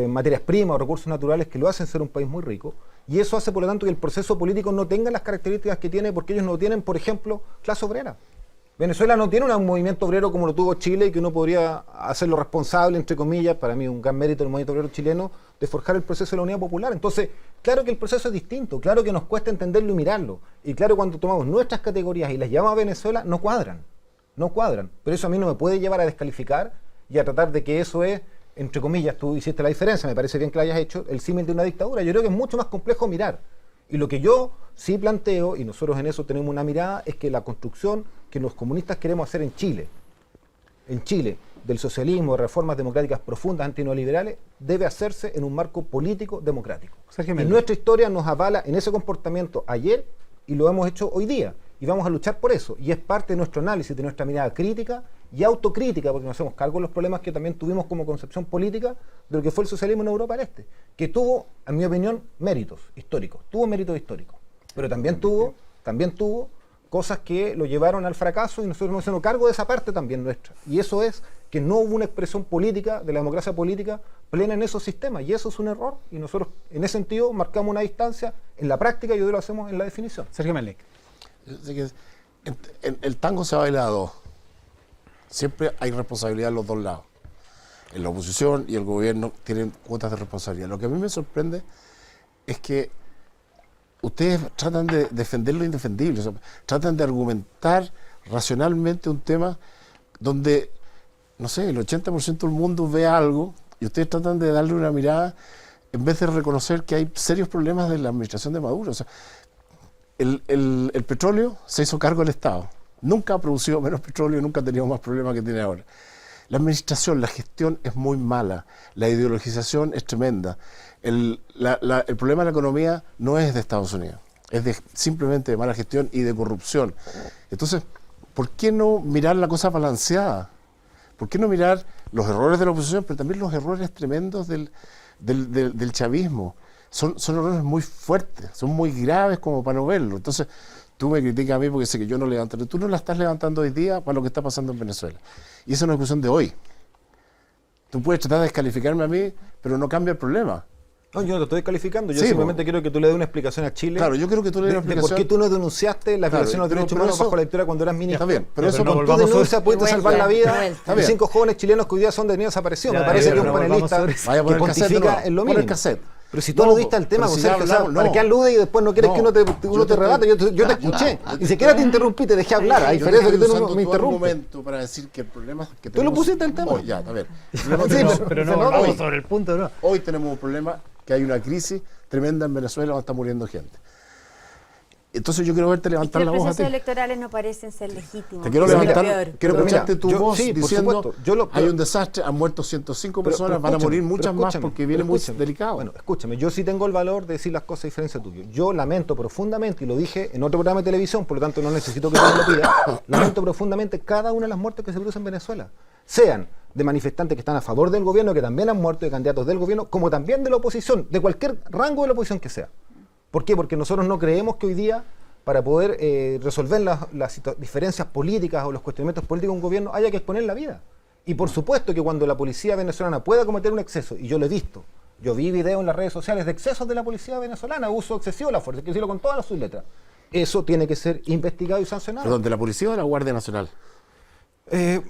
materias primas o recursos naturales que lo hacen ser un país muy rico. Y eso hace, por lo tanto, que el proceso político no tenga las características que tiene, porque ellos no tienen, por ejemplo, clase obrera. Venezuela no tiene un movimiento obrero como lo tuvo Chile, que uno podría hacerlo responsable, entre comillas, para mí un gran mérito del movimiento obrero chileno, de forjar el proceso de la unidad popular. Entonces, claro que el proceso es distinto, claro que nos cuesta entenderlo y mirarlo. Y claro, cuando tomamos nuestras categorías y las llevamos a Venezuela, no cuadran. Pero eso a mí no me puede llevar a descalificar y a tratar de que eso es, entre comillas, tú hiciste la diferencia, me parece bien que la hayas hecho, el símil de una dictadura. Yo creo que es mucho más complejo mirar. Y lo que yo sí planteo, y nosotros en eso tenemos una mirada, es que la construcción que los comunistas queremos hacer en Chile, del socialismo, de reformas democráticas profundas, antineoliberales, debe hacerse en un marco político democrático. Y nuestra historia nos avala en ese comportamiento ayer y lo hemos hecho hoy día. Y vamos a luchar por eso. Y es parte de nuestro análisis, de nuestra mirada crítica y autocrítica, porque nos hacemos cargo de los problemas que también tuvimos como concepción política de lo que fue el socialismo en Europa del Este, que tuvo, en mi opinión, méritos históricos. Pero también tuvo cosas que lo llevaron al fracaso y nosotros nos hacemos cargo de esa parte también nuestra. Y eso es que no hubo una expresión política, de la democracia política, plena en esos sistemas. Y eso es un error. Y nosotros, en ese sentido, marcamos una distancia en la práctica y hoy lo hacemos en la definición. Sergio Melec. El tango se baila a dos. Siempre hay responsabilidad en los dos lados. En la oposición y el gobierno tienen cuotas de responsabilidad. Lo que a mí me sorprende es que ustedes tratan de defender lo indefendible, o sea, tratan de argumentar racionalmente un tema donde, no sé, el 80% del mundo ve algo y ustedes tratan de darle una mirada en vez de reconocer que hay serios problemas de la administración de Maduro. O sea, el petróleo se hizo cargo del Estado. Nunca ha producido menos petróleo, nunca ha tenido más problemas que tiene ahora. La administración, la gestión es muy mala, la ideologización es tremenda. El problema de la economía no es de Estados Unidos, es simplemente de mala gestión y de corrupción. Entonces, ¿por qué no mirar la cosa balanceada? ¿Por qué no mirar los errores de la oposición, pero también los errores tremendos del chavismo? Son errores muy fuertes, son muy graves como para no verlo. Entonces, tú me criticas a mí porque sé que yo no levanto, tú no la estás levantando hoy día para lo que está pasando en Venezuela. Y esa es una discusión de hoy. Tú puedes tratar de descalificarme a mí, pero no cambia el problema. No, yo no te estoy calificando, yo Sí, simplemente quiero que tú le des una explicación a Chile. Claro, yo creo que tú le des una de explicación. por qué tú no denunciaste la violación de los pero derechos eso- humanos bajo la dictadura cuando eras ministro. Está bien, pero Ya, eso pero no Con tu volvamos sobre- denuncia pudiste De salvar la vuelta, vida de vuelta. de 5 jóvenes chilenos que hoy día son detenidos desaparecidos. Ya, Me parece ya, que es pero un no volvamos panelista sobre eso. Vaya a poner que el cassette de pontifica nuevo. en lo Pon el mínimo. cassette. Pero si tú No, aludiste al tema, pero si José, ya o sea, hablamos, ¿para no. qué aludes y después no quieres No, que uno te yo te rebate? Yo te escuché. Ni siquiera te interrumpí, te dejé hablar. A Yo diferencia estoy que tú usando no me tu interrumpes. argumento para decir que el problema que Tú lo pusiste el tema. Hoy, ya, a ver. Sí, Pero no se volvamos hoy. sobre el punto, ¿no? Hoy tenemos un problema, que hay una crisis tremenda en Venezuela donde está muriendo gente. Entonces yo quiero verte Y que levantar los la voz a procesos ti. electorales no parecen ser legítimos. Te quiero Eso es lo levantar, peor. quiero Pero mira, escucharte tu yo- voz sí, por diciendo supuesto. hay un desastre, han muerto 105 personas, van a morir muchas más porque viene muy delicado. Bueno, escúchame, yo sí tengo el valor de decir las cosas a diferencia tuyo. Yo lamento profundamente, y lo dije en otro programa de televisión, por lo tanto no necesito que tú me lo pidas, lamento profundamente cada una de las muertes que se producen en Venezuela. Sean de manifestantes que están a favor del gobierno, que también han muerto, de candidatos del gobierno, como también de la oposición, de cualquier rango de la oposición que sea. ¿Por qué? Porque nosotros no creemos que hoy día, para poder resolver las diferencias políticas o los cuestionamientos políticos de un gobierno, haya que exponer la vida. Y por supuesto que cuando la policía venezolana pueda cometer un exceso, y yo lo he visto, yo vi videos en las redes sociales de excesos de la policía venezolana, uso excesivo de la fuerza, hay que decirlo con todas sus letras. Eso tiene que ser investigado y sancionado. ¿Perdón, de la policía o de la Guardia Nacional?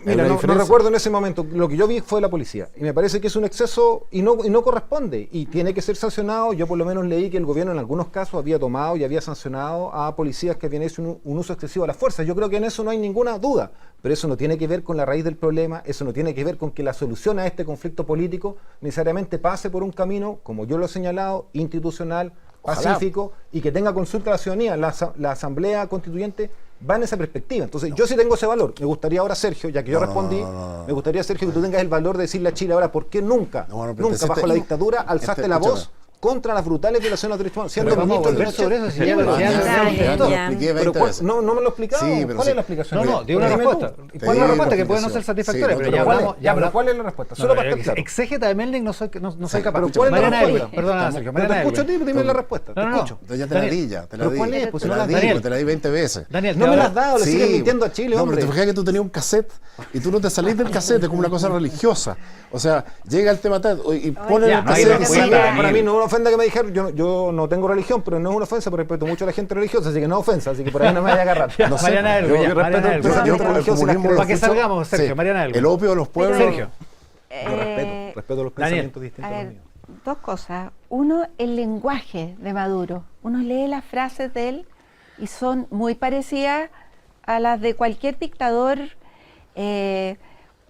Mira, no recuerdo en ese momento, lo que yo vi fue la policía y me parece que es un exceso y no corresponde y tiene que ser sancionado. Yo por lo menos leí que el gobierno en algunos casos había tomado y había sancionado a policías que habían hecho un uso excesivo de la fuerza. Yo creo que en eso no hay ninguna duda, pero eso no tiene que ver con la raíz del problema, eso no tiene que ver con que la solución a este conflicto político necesariamente pase por un camino, como yo lo he señalado, institucional, pacífico y que tenga consulta a la ciudadanía. La Asamblea Constituyente va en esa perspectiva. Entonces, yo sí tengo ese valor. Me gustaría ahora, Sergio, ya que yo respondí, me gustaría, Sergio, que tú tengas el valor de decirle a Chile ahora por qué nunca, bajo la dictadura, alzaste la voz contra las brutales violaciones de los derechos humanos. Siendo Pero vamos a ministro volver de sobre eso, si ya Pero lo- ya lo ya ya. expliqué 20 pero veces. no me lo he explicado. Sí, pero ¿Cuál sí. es la explicación? No, no, dio una Dime respuesta. tú. ¿Cuál Te es di la una respuesta? Que puede no explicación. ser satisfactoria, Sí, pero no, ya ¿cuál es? hablamos. Ya, pero ¿cuál es la respuesta? Solo para estar claro. Exégeta de Melding no soy capaz. pero ¿cuál es la Mariana respuesta? Elwin, perdona, Sergio. No te Mariana escucho a ti, Elwin. dime la respuesta. Te No, no, no. escucho. Entonces ya te la Daniel, di, ya, te la ¿pero di. cuál es? Pues te no la la- di, Daniel. pues te la di 20 veces. Daniel, No te me la habla- has dado, le Sí. sigues mintiendo a Chile, No, hombre. pero te fijas que tú tenías un cassette y tú no te salís del cassette, es como una cosa religiosa. O sea, llega el tema tal y ponen ya, el no hay cassette y respuesta, sigue. Daniel. Para mí no es una ofenda que me dijeron, yo no tengo religión, pero no es una ofensa, porque respeto mucho a la gente religiosa, así que no es ofensa, así que por ahí no me vaya a agarrar. No sé, Mariana yo Elwin, ya, respeto Mariana el Elwin. pensamiento Yo por el religioso y las comunismo creencias. Para que salgamos, Sergio, Mariana Elwin. El opio de los pueblos. Sergio. Yo respeto los Daniel. pensamientos A distintos a los ver, míos. dos cosas. Uno, el lenguaje de Maduro. Uno lee las frases de él y son muy parecidas a las de cualquier dictador,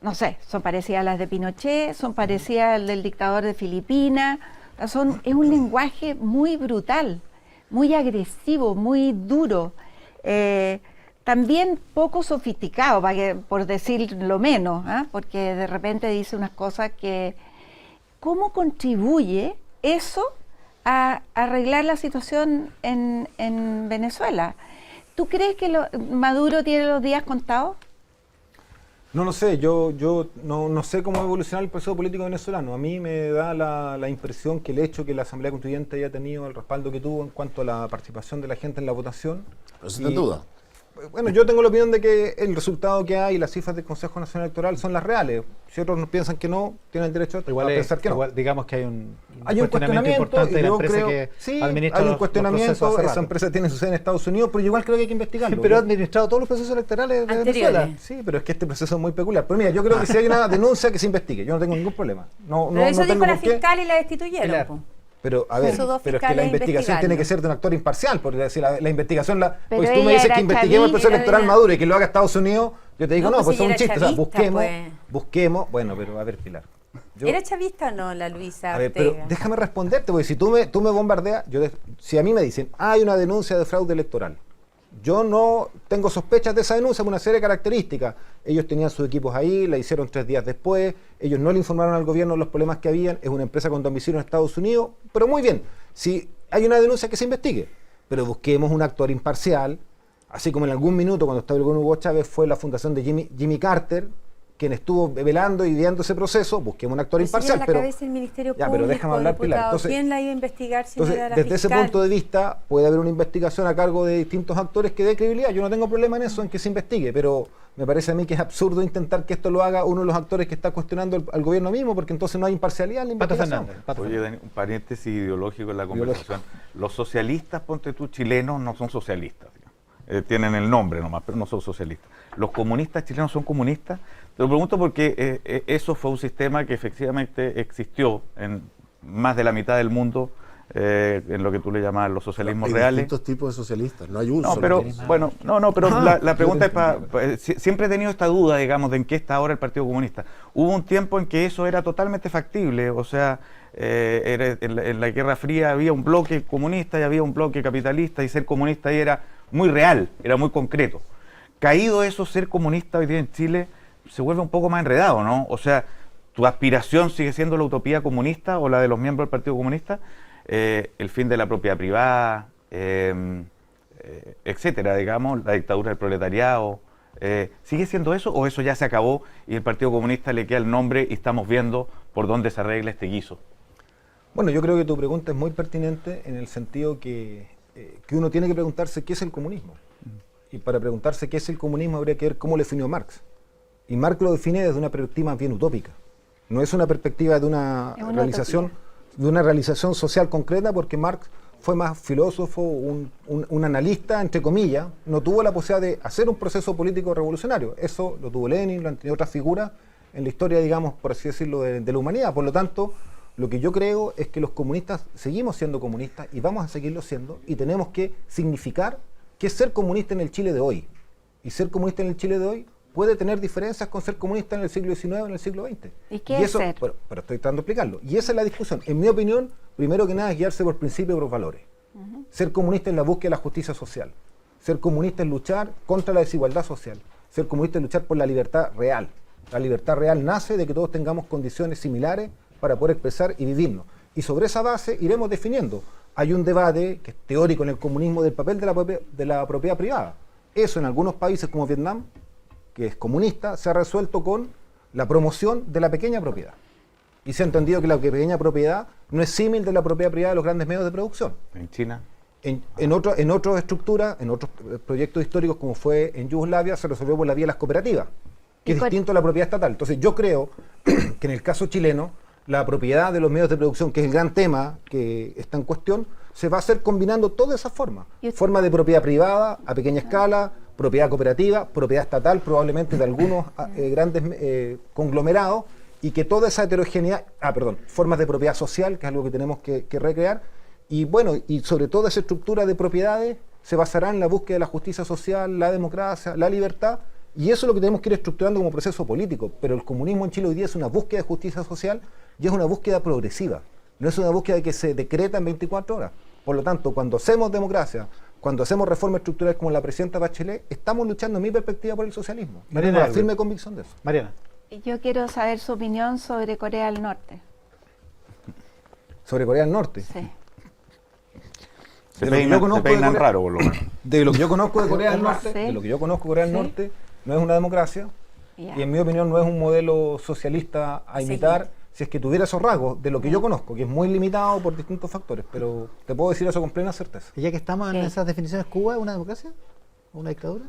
no sé, son parecidas a las de Pinochet, son parecidas al del dictador de Filipinas. Es un lenguaje muy brutal, muy agresivo, muy duro. También poco sofisticado, por decir lo menos, ¿ah? Porque de repente dice unas cosas que... ¿Cómo contribuye eso a arreglar la situación en Venezuela? ¿Tú crees que Maduro tiene los días contados? No lo sé, yo no sé cómo va a evolucionar el proceso político venezolano. A mí me da la impresión que el hecho que la Asamblea Constituyente haya tenido el respaldo que tuvo en cuanto a la participación de la gente en la votación. Pero eso te duda. Bueno, yo tengo la opinión de que el resultado que hay y las cifras del Consejo Nacional Electoral son las reales. Si otros nos piensan que no, tienen el derecho a pensar que no. Igual, digamos que hay un Cuestionamiento importante de y la yo empresa creo, que sí, administra hay un los cuestionamiento, procesos hace esa rato. empresa tiene su sede en Estados Unidos, pero yo igual creo que hay que investigarlo. Pero ha administrado todos los procesos electorales de Anteriores. Venezuela. Sí, pero es que este proceso es muy peculiar. Pero mira, yo creo que si hay una denuncia que se investigue, yo no tengo ningún problema. No Pero eso tengo dijo la por qué. fiscal y la destituyeron. Claro. po. Pero a ver, Esos dos pero es que la fiscales investigación tiene investigando. que ser de un actor imparcial, porque decir, la investigación, Pero pues tú me ella dices era que investiguemos el proceso chavista, electoral era- Maduro y que lo haga Estados Unidos, yo te digo, No, no, pues pues es un ella era chiste, o sea, chavista, busquemos, bueno, pero a ver, Pilar. yo- ¿Era chavista o no la Luisa A ver, pero Ortega? déjame responderte, porque si tú me bombardeas, si a mí me dicen, hay una denuncia de fraude electoral, yo no tengo sospechas de esa denuncia por una serie de características. Ellos tenían sus equipos ahí, la hicieron 3 días después, ellos no le informaron al gobierno los problemas que habían, es una empresa con domicilio en Estados Unidos, pero muy bien, si hay una denuncia que se investigue, pero busquemos un actor imparcial, así como en algún minuto cuando estaba el gobierno Hugo Chávez fue la fundación de Jimmy Carter, quien estuvo velando y viendo ese proceso, busquemos un actor imparcial. La cabeza del Ministerio Público, pero déjame hablar, Pilar. Entonces, ¿quién la iba a investigar si no era la desde fiscal? ese punto de vista, puede haber una investigación a cargo de distintos actores que dé credibilidad. Yo no tengo problema en eso, en que se investigue, pero me parece a mí que es absurdo intentar que esto lo haga uno de los actores que está cuestionando al gobierno mismo, porque entonces no hay imparcialidad en la Pato investigación. Fernández. Oye, Dani, un paréntesis ideológico en la conversación. Los socialistas, ponte tú, chilenos, no son socialistas. Tienen el nombre nomás, pero no son socialistas. ¿Los comunistas chilenos son comunistas? Te lo pregunto porque eso fue un sistema que efectivamente existió en más de la mitad del mundo, en lo que tú le llamas los socialismos hay reales. distintos tipos de socialistas, no hay un No, solo. pero socialista. bueno, pero la pregunta es siempre he tenido esta duda, digamos, de en qué está ahora el Partido Comunista. Hubo un tiempo en que eso era totalmente factible, o sea, en la Guerra Fría había un bloque comunista y había un bloque capitalista, y ser comunista ahí era muy real, era muy concreto. Caído eso, ser comunista hoy día en Chile se vuelve un poco más enredado, ¿no? O sea, ¿tu aspiración sigue siendo la utopía comunista o la de los miembros del Partido Comunista? El fin de la propiedad privada, etcétera, digamos, la dictadura del proletariado. ¿Sigue siendo eso o eso ya se acabó y el Partido Comunista le queda el nombre y estamos viendo por dónde se arregla este guiso? Bueno, yo creo que tu pregunta es muy pertinente en el sentido que uno tiene que preguntarse qué es el comunismo. Y para preguntarse qué es el comunismo habría que ver cómo lo definió Marx. Y Marx lo define desde una perspectiva bien utópica. No es una perspectiva de una realización social concreta, porque Marx fue más filósofo, un analista, entre comillas, no tuvo la posibilidad de hacer un proceso político revolucionario. Eso lo tuvo Lenin, lo han tenido otras figuras en la historia, digamos, por así decirlo, de la humanidad. Por lo tanto, lo que yo creo es que los comunistas seguimos siendo comunistas y vamos a seguirlo siendo, y tenemos que significar qué es ser comunista en el Chile de hoy. Y ser comunista en el Chile de hoy puede tener diferencias con ser comunista en el siglo XIX o en el siglo XX. ¿Y qué es ser? Pero estoy tratando de explicarlo. Y esa es la discusión. En mi opinión, primero que nada es guiarse por principios y por valores. Ser comunista es la búsqueda de la justicia social. Ser comunista es luchar contra la desigualdad social. Ser comunista es luchar por la libertad real. La libertad real nace de que todos tengamos condiciones similares para poder expresar y vivirnos. Y sobre esa base iremos definiendo. Hay un debate que es teórico en el comunismo del papel de la propiedad privada. Eso en algunos países como Vietnam, que es comunista, se ha resuelto con la promoción de la pequeña propiedad. Y se ha entendido que la pequeña propiedad no es símil de la propiedad privada de los grandes medios de producción. En China. En otras estructuras, en otros proyectos históricos como fue en Yugoslavia, se resolvió por la vía de las cooperativas, que es distinto a la propiedad estatal. Entonces yo creo que en el caso chileno, la propiedad de los medios de producción, que es el gran tema que está en cuestión, se va a hacer combinando todas esas formas. Formas de propiedad privada a pequeña escala, propiedad cooperativa, propiedad estatal, probablemente de algunos grandes conglomerados, y que toda esa heterogeneidad, formas de propiedad social, que es algo que tenemos que recrear, y bueno, y sobre todo esa estructura de propiedades se basará en la búsqueda de la justicia social, la democracia, la libertad, y eso es lo que tenemos que ir estructurando como proceso político. Pero el comunismo en Chile hoy día es una búsqueda de justicia social y es una búsqueda progresiva, no es una búsqueda que se decreta en 24 horas. Por lo tanto, cuando hacemos democracia, cuando hacemos reformas estructurales como la presidenta Bachelet, estamos luchando, en mi perspectiva, por el socialismo. Mariana, tengo la firme convicción de eso. Mariana. Yo quiero saber su opinión sobre Corea del Norte. Sobre Corea del Norte. Sí. Se peinan raro, por lo menos. De lo que yo conozco de Corea del ¿Cómo Norte, sé? de lo que yo conozco de Corea del Sí. Norte, no es una democracia, Ya. y en mi opinión no es un modelo socialista a imitar, si es que tuviera esos rasgos, de lo que yo conozco, que es muy limitado por distintos factores, pero te puedo decir eso con plena certeza. Y ya que estamos en Sí. esas definiciones, ¿Cuba es una democracia? ¿O una dictadura?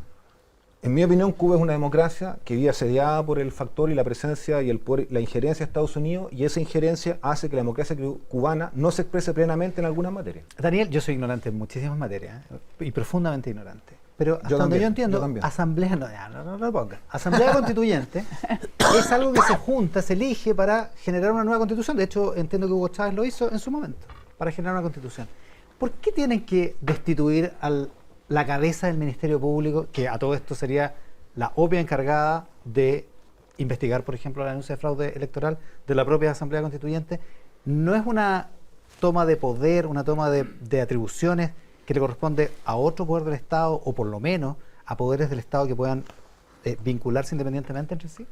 En mi opinión, Cuba es una democracia que vive asediada por el factor y la presencia y el poder, la injerencia de Estados Unidos, y esa injerencia hace que la democracia cubana no se exprese plenamente en algunas materias. Daniel, yo soy ignorante en muchísimas materias, y profundamente ignorante. Pero hasta donde también, yo entiendo, yo también. asamblea, no lo ponga. Asamblea constituyente es algo que se junta, se elige para generar una nueva constitución. De hecho, entiendo que Hugo Chávez lo hizo en su momento, para generar una constitución. ¿Por qué tienen que destituir la cabeza del Ministerio Público, que a todo esto sería la obvia encargada de investigar, por ejemplo, la denuncia de fraude electoral de la propia Asamblea Constituyente? ¿No es una toma de poder, una toma de atribuciones que le corresponde a otro poder del Estado, o por lo menos a poderes del Estado que puedan vincularse independientemente entre sí?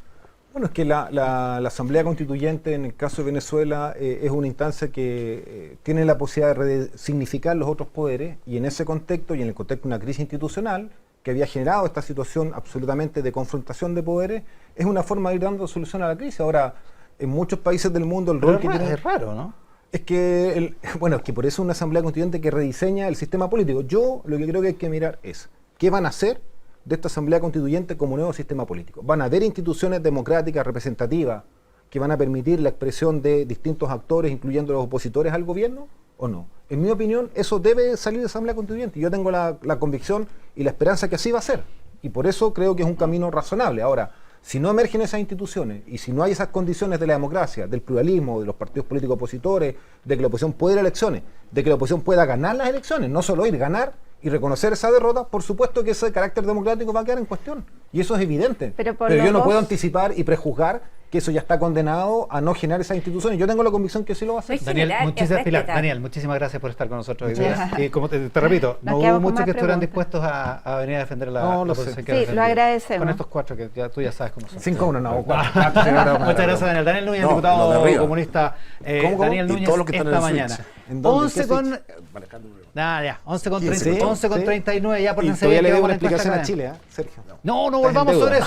Bueno, es que la Asamblea Constituyente, en el caso de Venezuela, es una instancia que tiene la posibilidad de resignificar los otros poderes, y en ese contexto, y en el contexto de una crisis institucional, que había generado esta situación absolutamente de confrontación de poderes, es una forma de ir dando solución a la crisis. Ahora, en muchos países del mundo el Pero rol que tiene... es raro, ¿no? Es que, bueno, es que por eso es una asamblea constituyente que rediseña el sistema político. Yo lo que creo que hay que mirar es qué van a hacer de esta asamblea constituyente como nuevo sistema político. ¿Van a haber instituciones democráticas representativas que van a permitir la expresión de distintos actores, incluyendo los opositores al gobierno, o no? En mi opinión, eso debe salir de asamblea constituyente. Yo tengo la convicción y la esperanza que así va a ser. Y por eso creo que es un camino razonable. Ahora, si no emergen esas instituciones y si no hay esas condiciones de la democracia, del pluralismo, de los partidos políticos opositores, de que la oposición pueda ir a elecciones, de que la oposición pueda ganar las elecciones, no solo ir, ganar y reconocer esa derrota, por supuesto que ese carácter democrático va a quedar en cuestión. Y eso es evidente. Pero yo no puedo anticipar y prejuzgar que eso ya está condenado a no generar esas instituciones. Yo tengo la convicción que sí lo va a hacer. Daniel, muchísimas gracias por estar con nosotros hoy día. Y como te repito, Nos no quedamos hubo con muchos más que estuvieran preguntas. dispuestos a venir a defender la lo posición sé. que Sí, defendí. lo agradecemos. Con estos cuatro que tú ya sabes cómo son. 5-1, no, Muchas gracias, Daniel. Daniel Núñez, No, lo de diputado arriba. comunista. ¿Cómo? Daniel Y Núñez todos los que están esta en el mañana. switch. ¿En dónde? 11 ¿Qué con... Manejando un- Nada, ya. 11 con 15, 30, ¿sí? 11 con Sí. 39, ya por Y Sevilla, todavía le que debo vamos una a la encuesta explicación a acá. Chile, Sergio. No, no Estás en volvamos deuda. sobre eso.